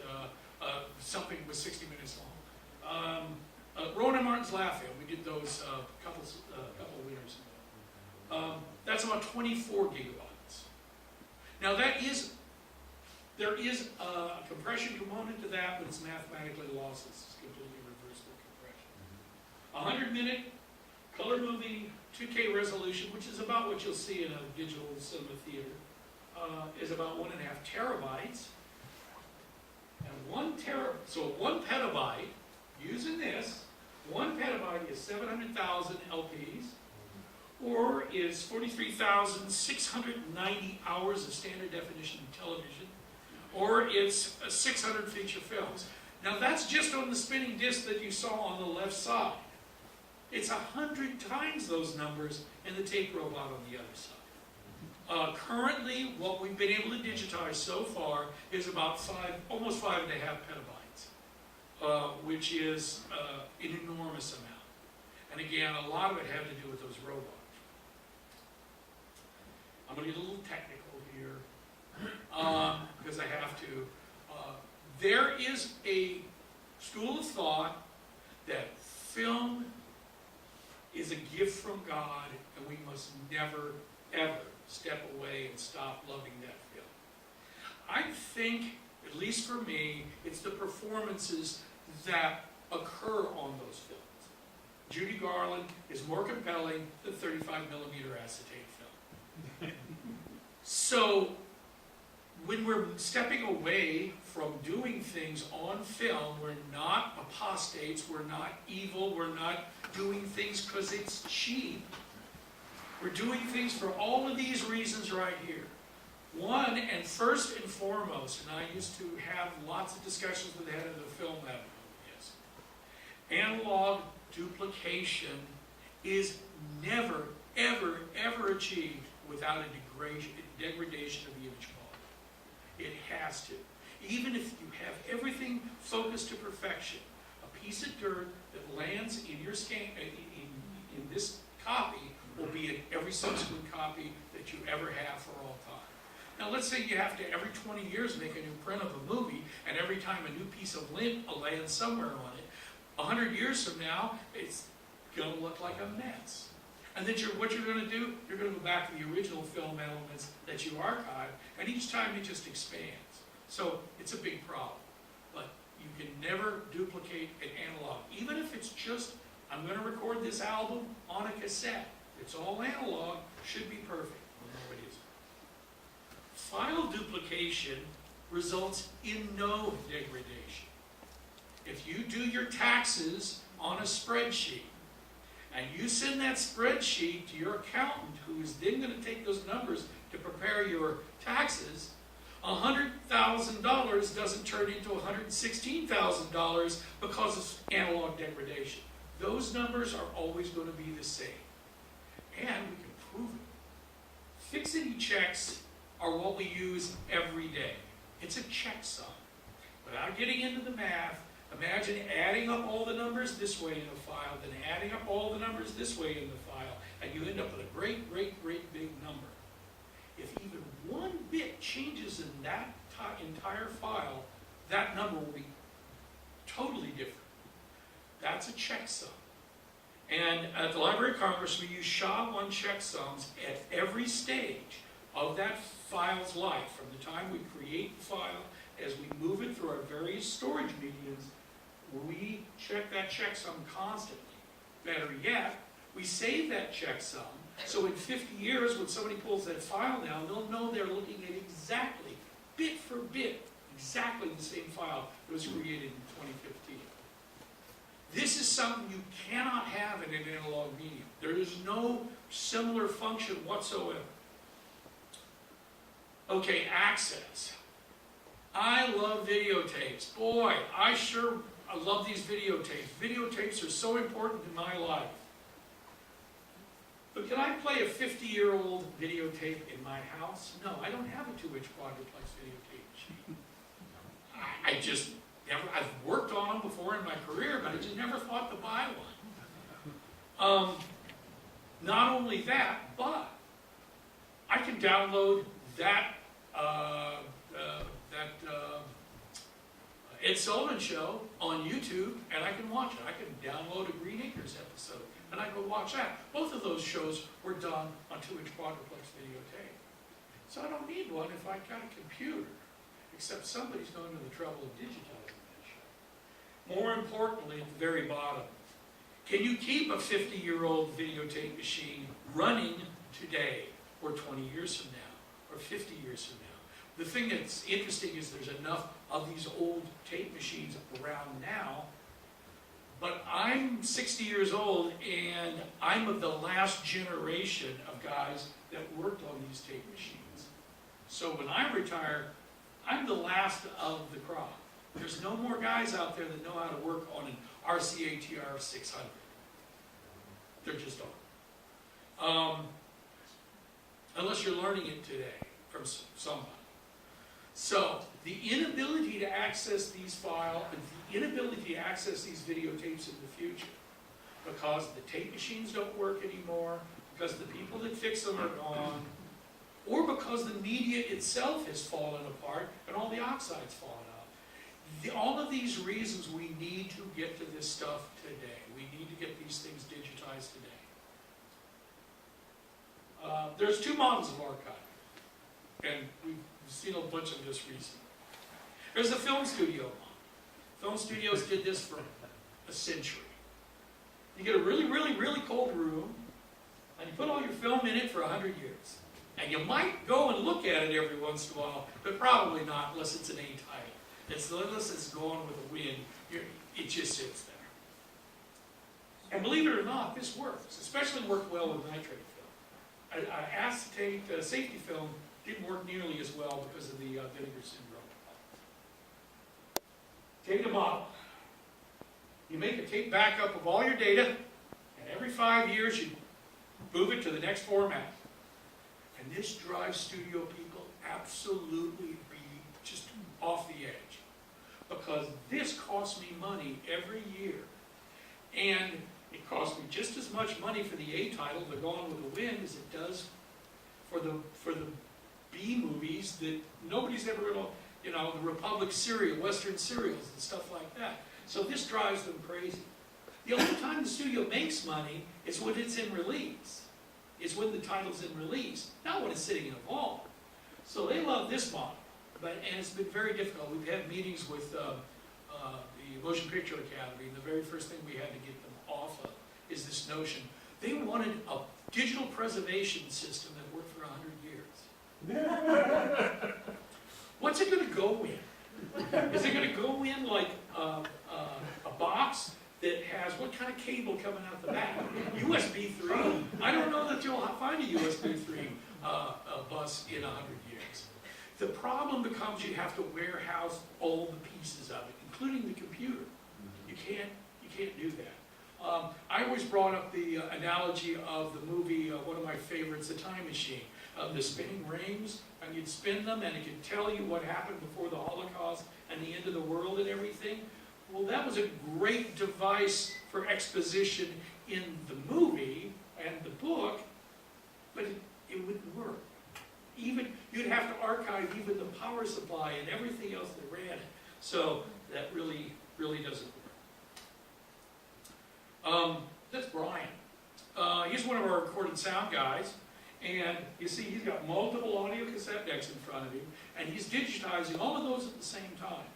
something was 60 minutes long. Rowan and Martin's Laughing. We did those couple of winters ago. That's about 24 gigabytes. Now there is a compression component to that, but it's mathematically lossless. It's completely reversible compression. 100-minute color moving 2K resolution, which is about what you'll see in a digital cinema theater, is about 1.5 terabytes. And so 1 petabyte, using this, 1 petabyte is 700,000 LPs, or is 43,690 hours of standard definition television, or it's 600 feature films. Now that's just on the spinning disc that you saw on the left side. It's 100 times those numbers in the tape robot on the other side. Currently, what we've been able to digitize so far is about almost 5.5 petabytes, which is an enormous amount. And again, a lot of it had to do with those robots. I'm going to get a little technical here, because I have to. There is a school of thought that film is a gift from God, and we must never, ever step away and stop loving that film. I think, at least for me, it's the performances that occur on those films. Judy Garland is more compelling than 35mm acetate film. So, when we're stepping away from doing things on film, we're not apostates, we're not evil, we're not doing things because it's cheap. We're doing things for all of these reasons right here. One, and first and foremost, and I used to have lots of discussions with the head of the film lab on this, analog duplication is never, ever, ever achieved without a degradation of the image quality. It has to. Even if you have everything focused to perfection, a piece of dirt that lands in your scan, in this copy will be in every subsequent copy that you ever have for all time. Now let's say you have to every 20 years make a new print of a movie, and every time a new piece of lint lands somewhere on it, 100 years from now, it's going to look like a mess. And then what you're going to do, you're going to go back to the original film elements that you archived, and each time it just expands. So it's a big problem. But you can never duplicate an analog. Even if it's just, I'm going to record this album on a cassette. It's all analog, should be perfect. Well, no, it isn't. File duplication results in no degradation. If you do your taxes on a spreadsheet, and you send that spreadsheet to your accountant, who is then going to take those numbers to prepare your taxes, $100,000 doesn't turn into $116,000 because of analog degradation. Those numbers are always going to be the same. And we can prove it. Fixity checks are what we use every day. It's a checksum. Without getting into the math, imagine adding up all the numbers this way in a file, then adding up all the numbers this way in the file, and you end up with a great, great, great big number. If even one bit changes in that entire file, that number will be totally different. That's a checksum. And at the Library of Congress, we use SHA-1 checksums at every stage of that file's life, from the time we create the file, as we move it through our various storage mediums, we check that checksum constantly. Better yet, we save that checksum, so in 50 years, when somebody pulls that file down, they'll know they're looking at exactly, bit for bit, exactly the same file that was created in 2015. This is something you cannot have in an analog medium. There is no similar function whatsoever. Okay, access. I love videotapes. Boy, I love these videotapes. Videotapes are so important in my life. But can I play a 50-year-old videotape in my house? No, I don't have a 2-inch quadruplex videotape machine. I just never, I've worked on them before in my career, but I just never thought to buy one. Not only that, but I can download that Ed Sullivan Show on YouTube, and I can watch it. I can download a Green Acres episode, and I can watch that. Both of those shows were done on 2-inch quadruplex videotape. So I don't need one if I've got a computer, except somebody's going to the trouble of digitizing that show. More importantly, at the very bottom, can you keep a 50-year-old videotape machine running today, or 20 years from now, or 50 years from now? The thing that's interesting is there's enough of these old tape machines around now, but I'm 60 years old, and I'm of the last generation of guys that worked on these tape machines. So when I retire, I'm the last of the crop. There's no more guys out there that know how to work on an RCA TR-600. There just aren't. Unless you're learning it today from somebody. So, the inability to access these files, the inability to access these videotapes in the future, because the tape machines don't work anymore, because the people that fix them are gone, or because the media itself has fallen apart and all the oxide's fallen out. All of these reasons we need to get to this stuff today. We need to get these things digitized today. There's two models of archiving, and we've seen a bunch of this recently. There's the film studio model. Film studios did this for a century. You get a really, really, really cold room, and you put all your film in it for 100 years. And you might go and look at it every once in a while, but probably not unless it's an A title. Unless it's going with the wind, it just sits there. And believe it or not, this works. Especially worked well with nitrate film. Acetate safety film didn't work nearly as well because of the vinegar syndrome. Data model. You make a tape backup of all your data, and every 5 years you move it to the next format. And this drives studio people absolutely be just off the edge. Because this costs me money every year. And it costs me just as much money for the A title, The Gone with the Wind, as it does for the B movies that nobody's ever going to, you know, the Republic cereal, Western cereals and stuff like that. So this drives them crazy. The only time the studio makes money is when it's in release. It's when the title's in release, not when it's sitting in a vault. So they love this model, and it's been very difficult. We've had meetings with the Motion Picture Academy, and the very first thing we had to get them off of is this notion. They wanted a digital preservation system that worked for 100 years. What's it going to go in? Is it going to go in like a box that has, what kind of cable coming out the back? USB 3? I don't know that you'll find a USB 3 bus in 100 years. The problem becomes you have to warehouse all the pieces of it, including the computer. You can't do that. I always brought up the analogy of the movie, one of my favorites, The Time Machine, of the spinning rings, and you'd spin them and it could tell you what happened before the Holocaust and the end of the world and everything. Well, that was a great device for exposition in the movie and the book, but it wouldn't work. Even, you'd have to archive even the power supply and everything else that ran it. So that really doesn't work. That's Brian. He's one of our recorded sound guys. And you see, he's got multiple audio cassette decks in front of him, and he's digitizing all of those at the same time.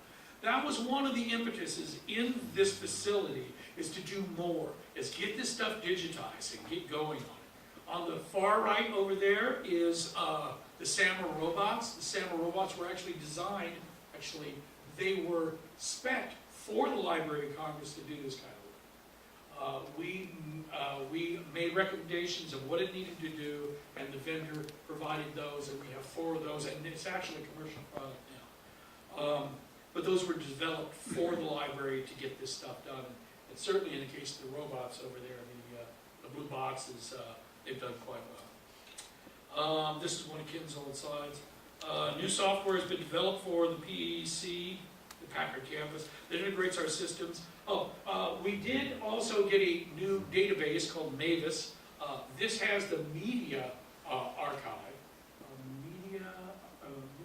That was one of the impetuses in this facility, is to do more, is get this stuff digitized and get going on it. On the far right over there is the SAMR robots. The SAMR robots were actually designed, they were spec'd for the Library of Congress to do this kind of work. We made recommendations of what it needed to do, and the vendor provided those, and we have 4 of those, and it's actually a commercial product now. But those were developed for the library to get this stuff done, and certainly in the case of the robots over there, the blue boxes, they've done quite well. This is one of Ken's old slides. New software has been developed for the PEC, the Packard campus, that integrates our systems. We did also get a new database called Mavis. This has the media archive.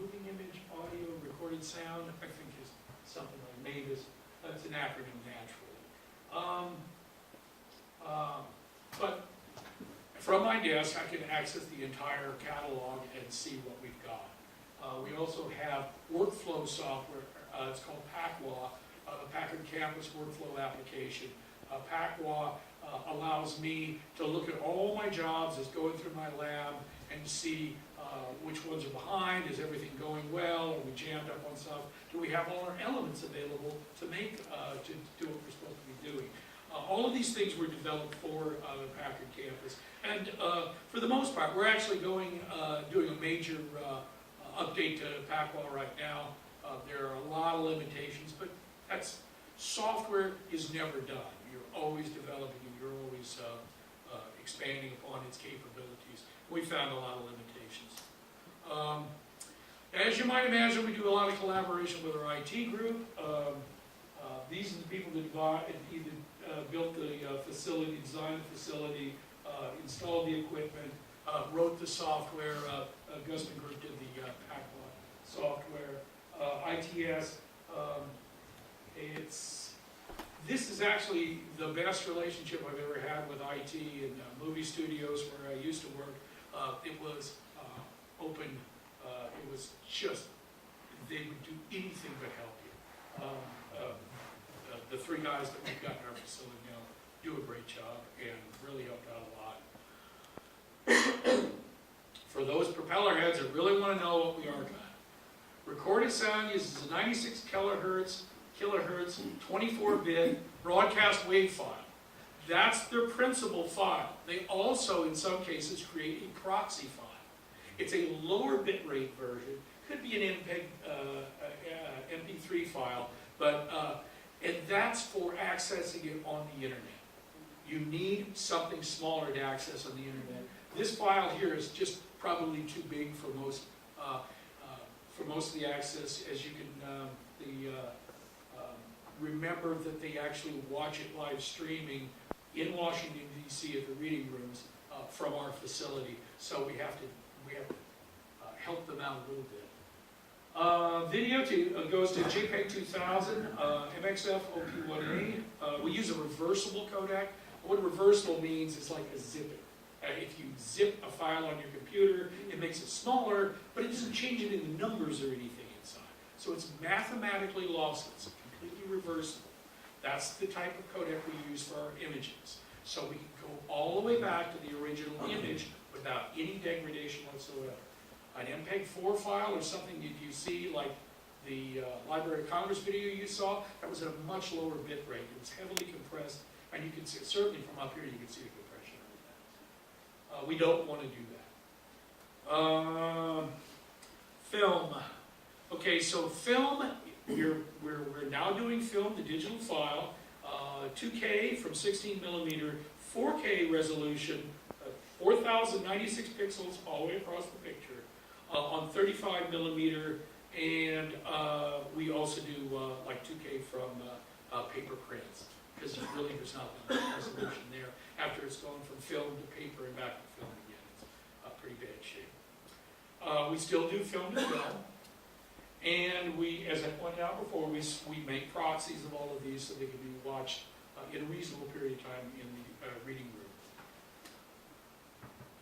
Moving image, audio, recorded sound, I think is something like Mavis. That's an acronym naturally. But from my desk, I can access the entire catalog and see what we've got. We also have workflow software. It's called PACWA, the Packard Campus Workflow Application. PACWA allows me to look at all my jobs as going through my lab and see which ones are behind, is everything going well, are we jammed up on stuff, do we have all our elements available to make, to do what we're supposed to be doing. All of these things were developed for the Packard campus. And for the most part, we're actually doing a major update to PACWA right now. There are a lot of limitations, but software is never done. You're always developing and you're always expanding upon its capabilities. We found a lot of limitations. As you might imagine, we do a lot of collaboration with our IT group. These are the people that either built the facility, designed the facility, installed the equipment, wrote the software. Gusman Group did the PACWA software. ITS, this is actually the best relationship I've ever had with IT in movie studios where I used to work. It was open. It was just, they would do anything but help you. The 3 guys that we've got in our facility now do a great job and really helped out a lot. For those propeller heads that really want to know what we archive, recorded sound uses a 96 kilohertz, 24-bit broadcast wave file. That's their principal file. They also, in some cases, create a proxy file. It's a lower bitrate version. Could be an MP3 file, but and that's for accessing it on the internet. You need something smaller to access on the internet. This file here is just probably too big for most of the access. As you can remember that they actually watch it live streaming in Washington D.C. at the reading rooms from our facility. So we have to help them out a little bit. Video goes to JPEG 2000, MXF OP1A. We use a reversible codec. What reversible means is like a zipping. If you zip a file on your computer, it makes it smaller, but it doesn't change it in the numbers or anything inside. So it's mathematically lossless, completely reversible. That's the type of codec we use for our images. So we can go all the way back to the original image without any degradation whatsoever. An MPEG-4 file or something that you see, like the Library of Congress video you saw, that was at a much lower bit rate. It was heavily compressed, and you can see, certainly from up here, you can see the compression of that. We don't want to do that. Film. Okay, so film, we're now doing film, the digital file, 2K from 16 millimeter, 4K resolution, 4,096 pixels all the way across the picture, on 35 millimeter, and we also do like 2K from paper prints, because really there's not much resolution there. After it's gone from film to paper and back to film again, it's pretty bad shape. We still do film to film, and we, as I pointed out before, we make proxies of all of these so they can be watched in a reasonable period of time in the reading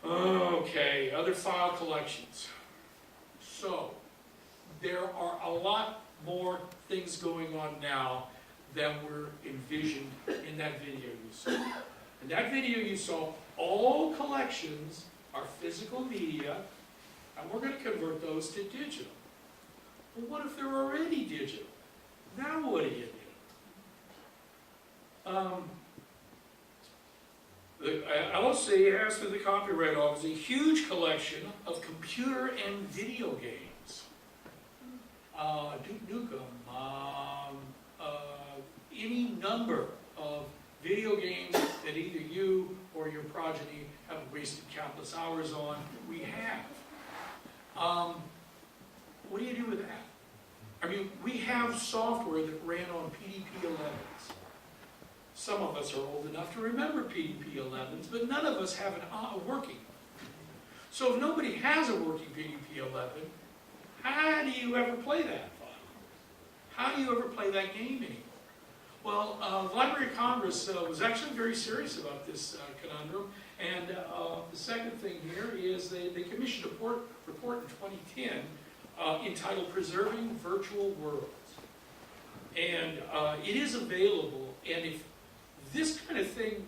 room. Okay, other file collections. So, there are a lot more things going on now than were envisioned in that video you saw. In that video you saw, all collections are physical media, and we're going to convert those to digital. Well, what if they're already digital? Now what do you do? The LOC has, through the Copyright Office, a huge collection of computer and video games. Duke Nukem, any number of video games that either you or your progeny have wasted countless hours on, we have. What do you do with that? I mean, we have software that ran on PDP-11s. Some of us are old enough to remember PDP-11s, but none of us have a working. So if nobody has a working PDP-11, how do you ever play that file? How do you ever play that game anymore? Well, the Library of Congress was actually very serious about this conundrum, and the second thing here is they commissioned a report in 2010 entitled Preserving Virtual Worlds. And it is available, and if this kind of thing,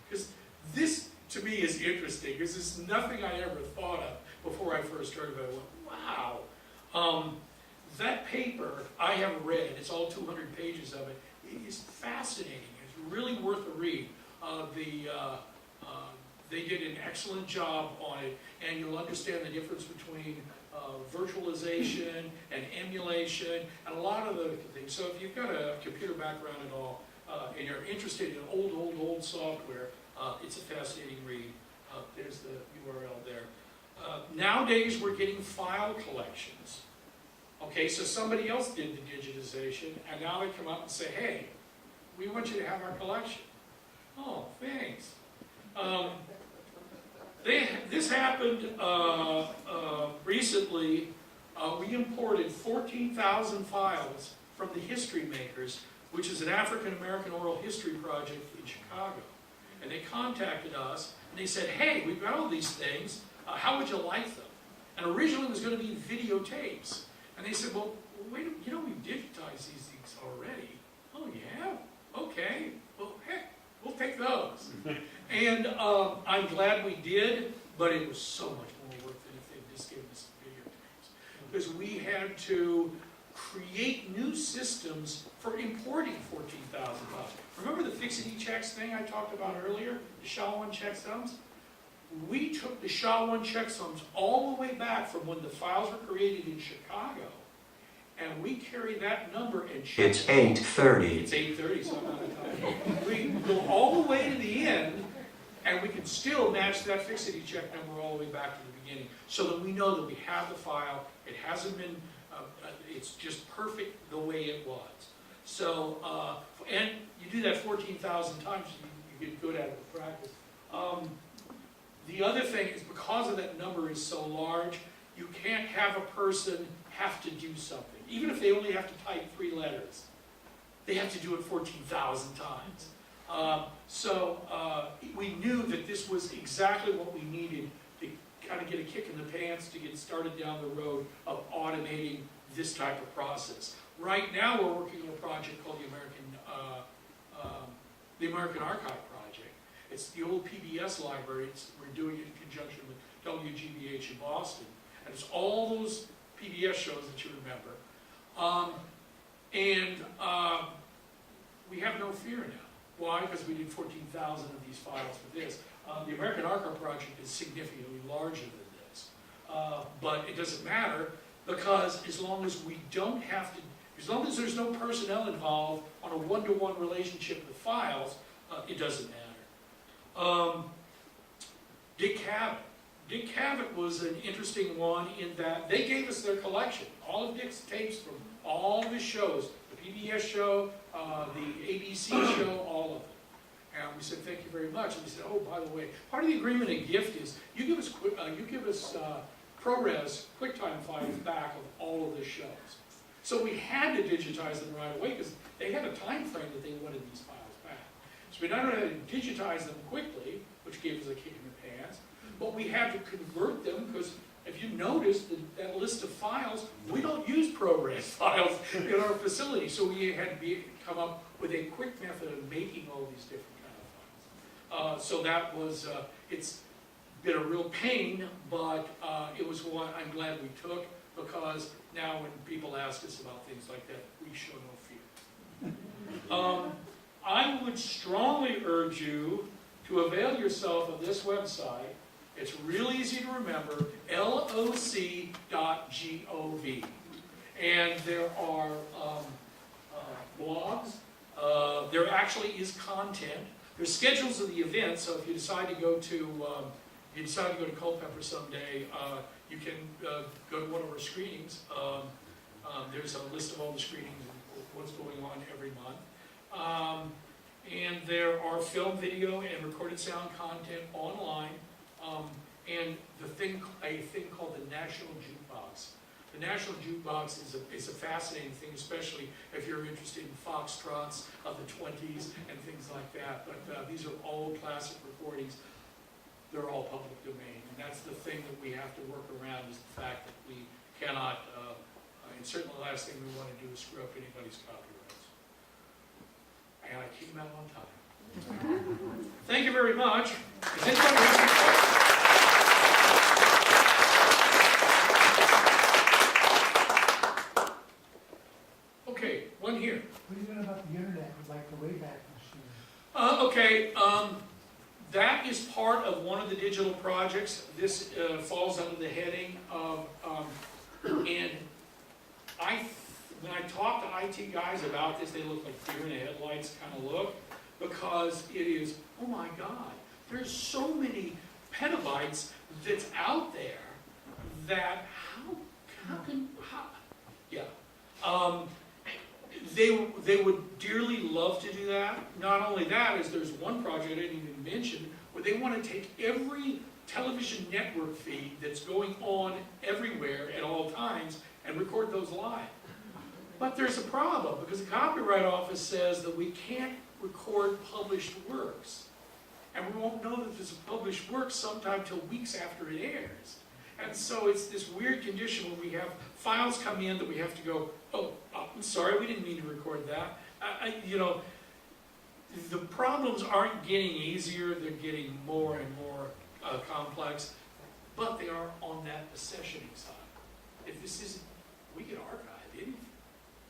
because this to me is interesting, because it's nothing I ever thought of before I first heard of it. I went, wow. That paper I have read, it's all 200 pages of it. It is fascinating. It's really worth a read. They did an excellent job on it, and you'll understand the difference between virtualization and emulation and a lot of the things. So if you've got a computer background at all, and you're interested in old software, it's a fascinating read. There's the URL there. Nowadays, we're getting file collections. Okay, so somebody else did the digitization, and now they come up and say, hey, we want you to have our collection. Oh, thanks. This happened recently. We imported 14,000 files from the History Makers, which is an African-American oral history project in Chicago. And they contacted us, and they said, hey, we've got all these things. How would you like them? And originally it was going to be videotapes. And they said, well, wait, you know, we've digitized these things already. Oh, yeah? Okay. Well, heck, we'll take those. And I'm glad we did, but it was so much more work than if they just gave us videotapes. Because we had to create new systems for importing 14,000 files. Remember the fixity checks thing I talked about earlier? The SHA-1 checksums? We took the SHA-1 checksums all the way back from when the files were created in Chicago, and we carry that number and check. It's 8:30. It's 8:30, so I'm out of time. We go all the way to the end, and we can still match that fixity check number all the way back to the beginning, so that we know that we have the file. It hasn't been, it's just perfect the way it was. So, and you do that 14,000 times, you get good at it with practice. The other thing is, because of that number is so large, you can't have a person have to do something. Even if they only have to type 3 letters, they have to do it 14,000 times. We knew that this was exactly what we needed to kind of get a kick in the pants to get started down the road of automating this type of process. Right now, we're working on a project called the American Archive Project. It's the old PBS library. We're doing it in conjunction with WGBH in Boston. And it's all those PBS shows that you remember. We have no fear now. Why? Because we did 14,000 of these files for this. The American Archive Project is significantly larger than this. But it doesn't matter, because as long as we don't have to, as long as there's no personnel involved on a one-to-one relationship with files, it doesn't matter. Dick Cavett. Dick Cavett was an interesting one in that they gave us their collection, all of Dick's tapes from all of his shows, the PBS show, the ABC show, all of them. And we said, thank you very much. And they said, oh, by the way, part of the agreement and gift is you give us ProRes QuickTime files back of all of the shows. So we had to digitize them right away because they had a time frame that they wanted these files back. So we not only had to digitize them quickly, which gave us a kick in the pants, but we had to convert them, because if you notice that list of files, we don't use ProRes files in our facility. So we had to come up with a quick method of making all these different kind of files. So that was, it's been a real pain, but it was one I'm glad we took, because now when people ask us about things like that, we show no fear. I would strongly urge you to avail yourself of this website. It's real easy to remember, loc.gov. And there are blogs. There actually is content. There's schedules of the events, so if you decide to go to Culpeper someday, you can go to one of our screenings. There's a list of all the screenings and what's going on every month. And there are film, video, and recorded sound content online. And a thing called the National Jukebox. The National Jukebox is a fascinating thing, especially if you're interested in foxtrots of the 20s and things like that. But these are all classic recordings. They're all public domain. And that's the thing that we have to work around, is the fact that we cannot, and certainly the last thing we want to do is screw up anybody's copyrights. And I came out on time. Thank you very much. Is anybody have any questions? Okay, one here. What are you doing about the internet, like the Wayback Machine? Okay, that is part of one of the digital projects. This falls under the heading of, and when I talk to IT guys about this, they look like deer in the headlights kind of look, because it is, oh my God, there's so many petabytes that's out there that they would dearly love to do that. Not only that, is there's one project I didn't even mention where they want to take every television network feed that's going on everywhere at all times and record those live. But there's a problem, because the Copyright Office says that we can't record published works. And we won't know that there's a published work sometime till weeks after it airs. And so it's this weird condition where we have files come in that we have to go, oh, I'm sorry, we didn't mean to record that. The problems aren't getting easier, they're getting more and more complex, but they are on that accessioning side. If this isn't, we can archive anything.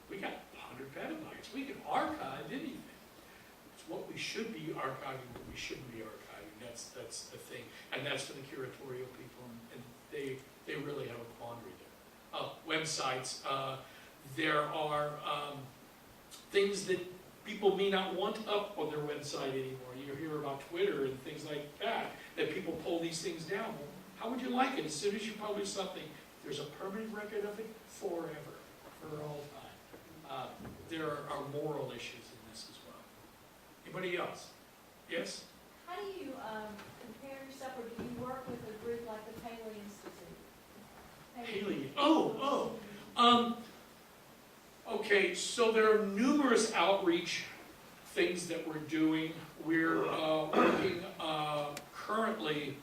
We got 100 petabytes, we can archive anything. It's what we should be archiving, but we shouldn't be archiving. That's the thing. And that's for the curatorial people, and they really have a quandary there. Websites. There are things that people may not want up on their website anymore. You hear about Twitter and things like that, that people pull these things down. Well, how would you like it? As soon as you publish something, there's a permanent record of it forever, for all time. There are moral issues in this as well. Anybody else? Yes? How do you compare yourself, or do you work with a group like the Paley Institute? Haley. Okay, so there are numerous outreach things that we're doing. We're working currently.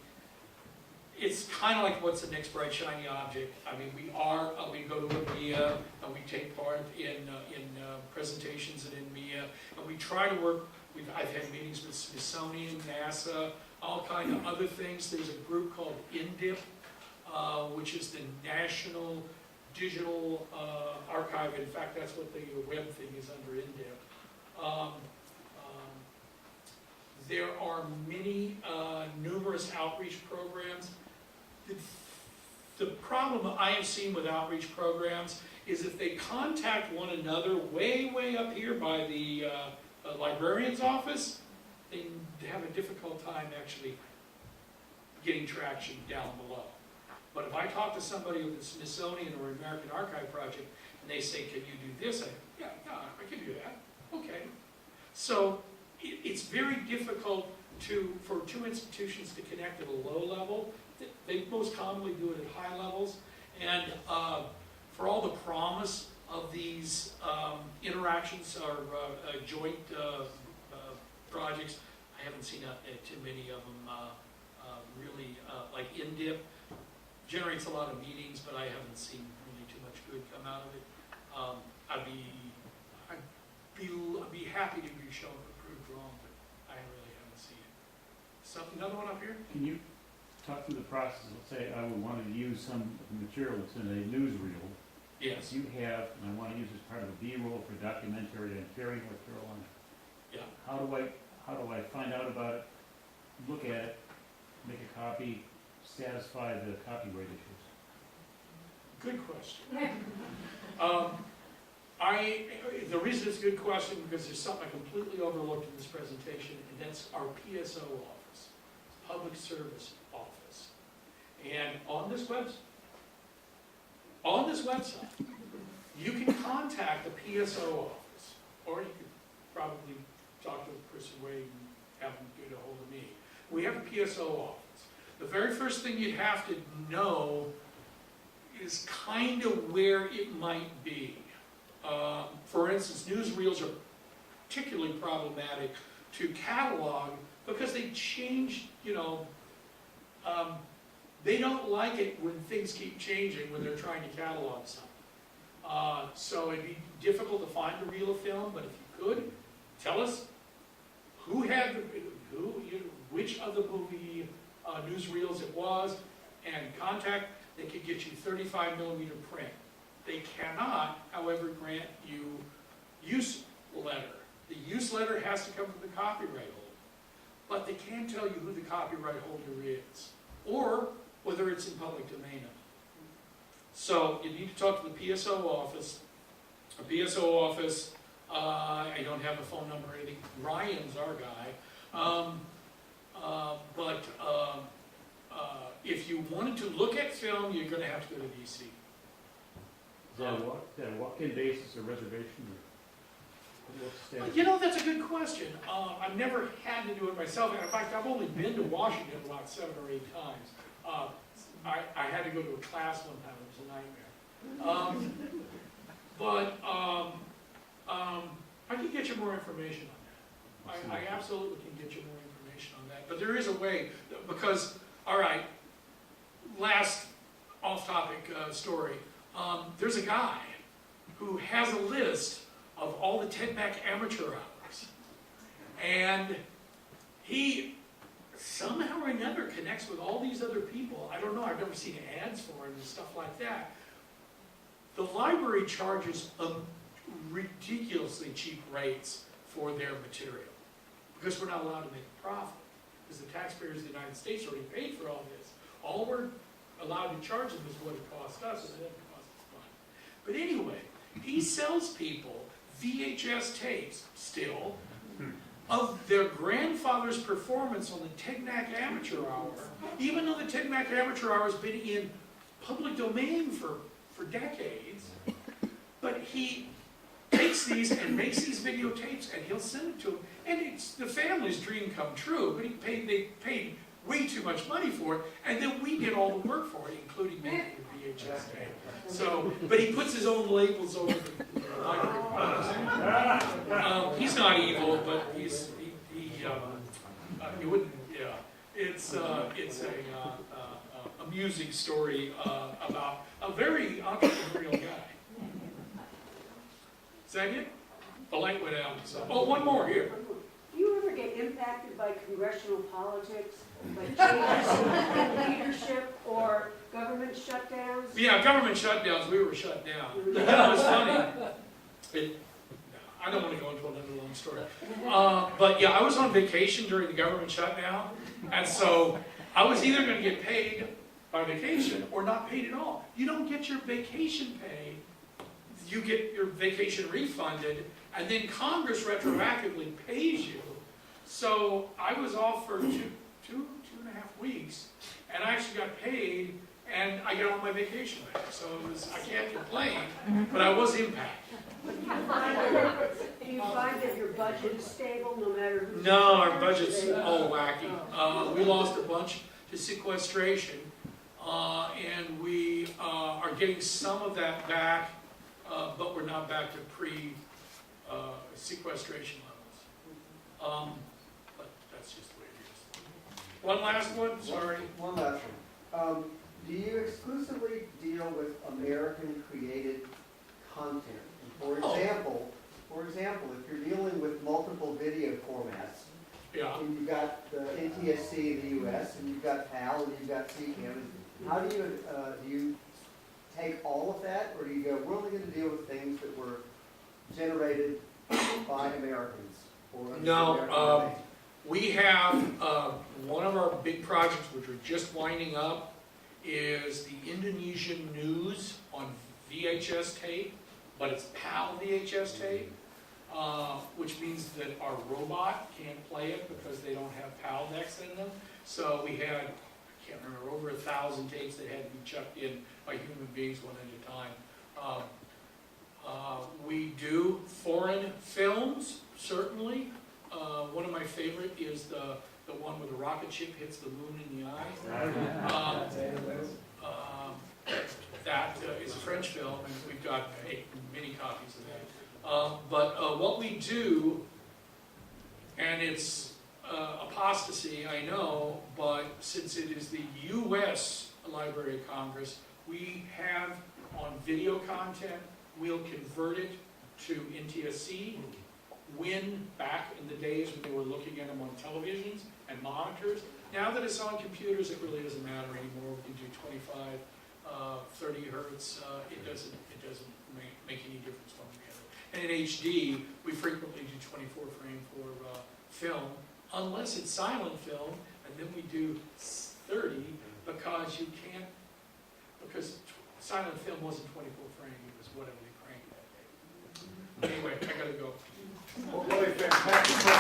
It's kind of like what's the next bright shiny object. I mean, we go to EMEA and we take part in presentations and in EMEA, and we try to work. I've had meetings with Smithsonian, NASA, all kind of other things. There's a group called INDIP, which is the National Digital Archive. In fact, that's what the web thing is under INDIP. There are many, numerous outreach programs. The problem I have seen with outreach programs is if they contact one another way up here by the librarian's office, they have a difficult time actually getting traction down below. But if I talk to somebody with the Smithsonian or American Archive Project, and they say, can you do this? Yeah, I can do that. Okay. So it's very difficult for two institutions to connect at a low level. They most commonly do it at high levels. And for all the promise of these interactions or joint projects, I haven't seen too many of them really, like INDIP generates a lot of meetings, but I haven't seen really too much good come out of it. I'd be happy to be shown or proved wrong, but I really haven't seen it. So another one up here? Can you talk through the process? Let's say I would want to use some material that's in a newsreel. Yes. You have, and I want to use as part of a B-roll for documentary in Cary, North Carolina. Yeah. How do I find out about it, look at it, make a copy, satisfy the copyright issues? Good question. The reason it's a good question because there's something I completely overlooked in this presentation, and that's our PSO office, Public Service Office. And on this website, you can contact the PSO office, or you could probably talk to Chris and Wade and have them get a hold of me. We have a PSO office. The very first thing you'd have to know is kind of where it might be. For instance, newsreels are particularly problematic to catalog because they change, they don't like it when things keep changing when they're trying to catalog something. So it'd be difficult to find a reel of film, but if you could, tell us which of the movie newsreels it was, and contact. They could get you 35mm print. They cannot, however, grant you use letter. The use letter has to come from the copyright holder, but they can tell you who the copyright holder is, or whether it's in public domain. So you need to talk to the PSO office. A PSO office, I don't have a phone number or anything. Ryan's our guy. If you wanted to look at film, you're going to have to go to DC. Is that a walk-in basis or reservation? That's a good question. I've never had to do it myself. In fact, I've only been to Washington about 7 or 8 times. I had to go to a class one time. It was a nightmare. I can get you more information on that. I absolutely can get you more information on that. But there is a way, because, all right, last off-topic story. There's a guy who has a list of all the Ted Mack amateur hours. And he somehow or another connects with all these other people. I don't know, I've never seen ads for him and stuff like that. The library charges ridiculously cheap rates for their material because we're not allowed to make a profit because the taxpayers of the United States already paid for all this. All we're allowed to charge them is what it costs us, and it doesn't cost us money. But anyway, He sells people VHS tapes still of their grandfather's performance on the Tegnac Amateur Hour, even though the Tegnac Amateur Hour has been in public domain for decades. But he takes these and makes these videotapes, and he'll send it to them. And it's the family's dream come true, but they paid way too much money for it, and then we did all the work for it, including making the VHS tape. So, but he puts his own labels over the he's not evil, but he wouldn't, yeah. It's a amusing story about a very entrepreneurial guy. Is that it? The light went out. So. Oh, one more here. Do you ever get impacted by congressional politics, like changes in leadership or government shutdowns? Yeah, government shutdowns, we were shut down. You know, it's funny. I don't want to go into another long story. But yeah, I was on vacation during the government shutdown, and so I was either going to get paid by vacation or not paid at all. You don't get your vacation pay, you get your vacation refunded, and then Congress retroactively pays you. So I was off for two and a half weeks, and I actually got paid, and I get all my vacation back. So it was, I can't complain, but I was impacted. Do you find that your budget is stable no matter who's... No, our budget's all wacky. We lost a bunch to sequestration, and we are getting some of that back, but we're not back to pre-sequestration levels. But that's just the way it is. One last one, sorry. One last one. Do you exclusively deal with American-created content? For example, if you're dealing with multiple video formats, yeah. and you've got the NTSC in the U.S., and you've got PAL, and you've got CCAM, how do you take all of that, or do you go, we're only going to deal with things that were generated by Americans? No, we have one of our big projects, which we're just winding up, is the Indonesian news on VHS tape, but it's PAL VHS tape, which means that our robot can't play it because they don't have PAL decks in them. So we had, I can't remember, over 1,000 tapes that had to be chucked in by human beings one at a time. We do foreign films, certainly. One of my favorite is the one where the rocket ship hits the moon in the eye. That is a French film, and we've got many copies of that. But what we do, and it's apostasy, I know, but since it is the U.S. Library of Congress, we have on video content, we'll convert it to NTSC. When back in the days when they were looking at them on televisions and monitors, now that it's on computers, it really doesn't matter anymore. We can do 25, 30 hertz. It doesn't make any difference one way or the other. And in HD, we frequently do 24 frame for film, unless it's silent film, and then we do 30 because you can't, because silent film wasn't 24 frame, it was whatever they cranked that day. Anyway, I gotta go. Well, really fantastic.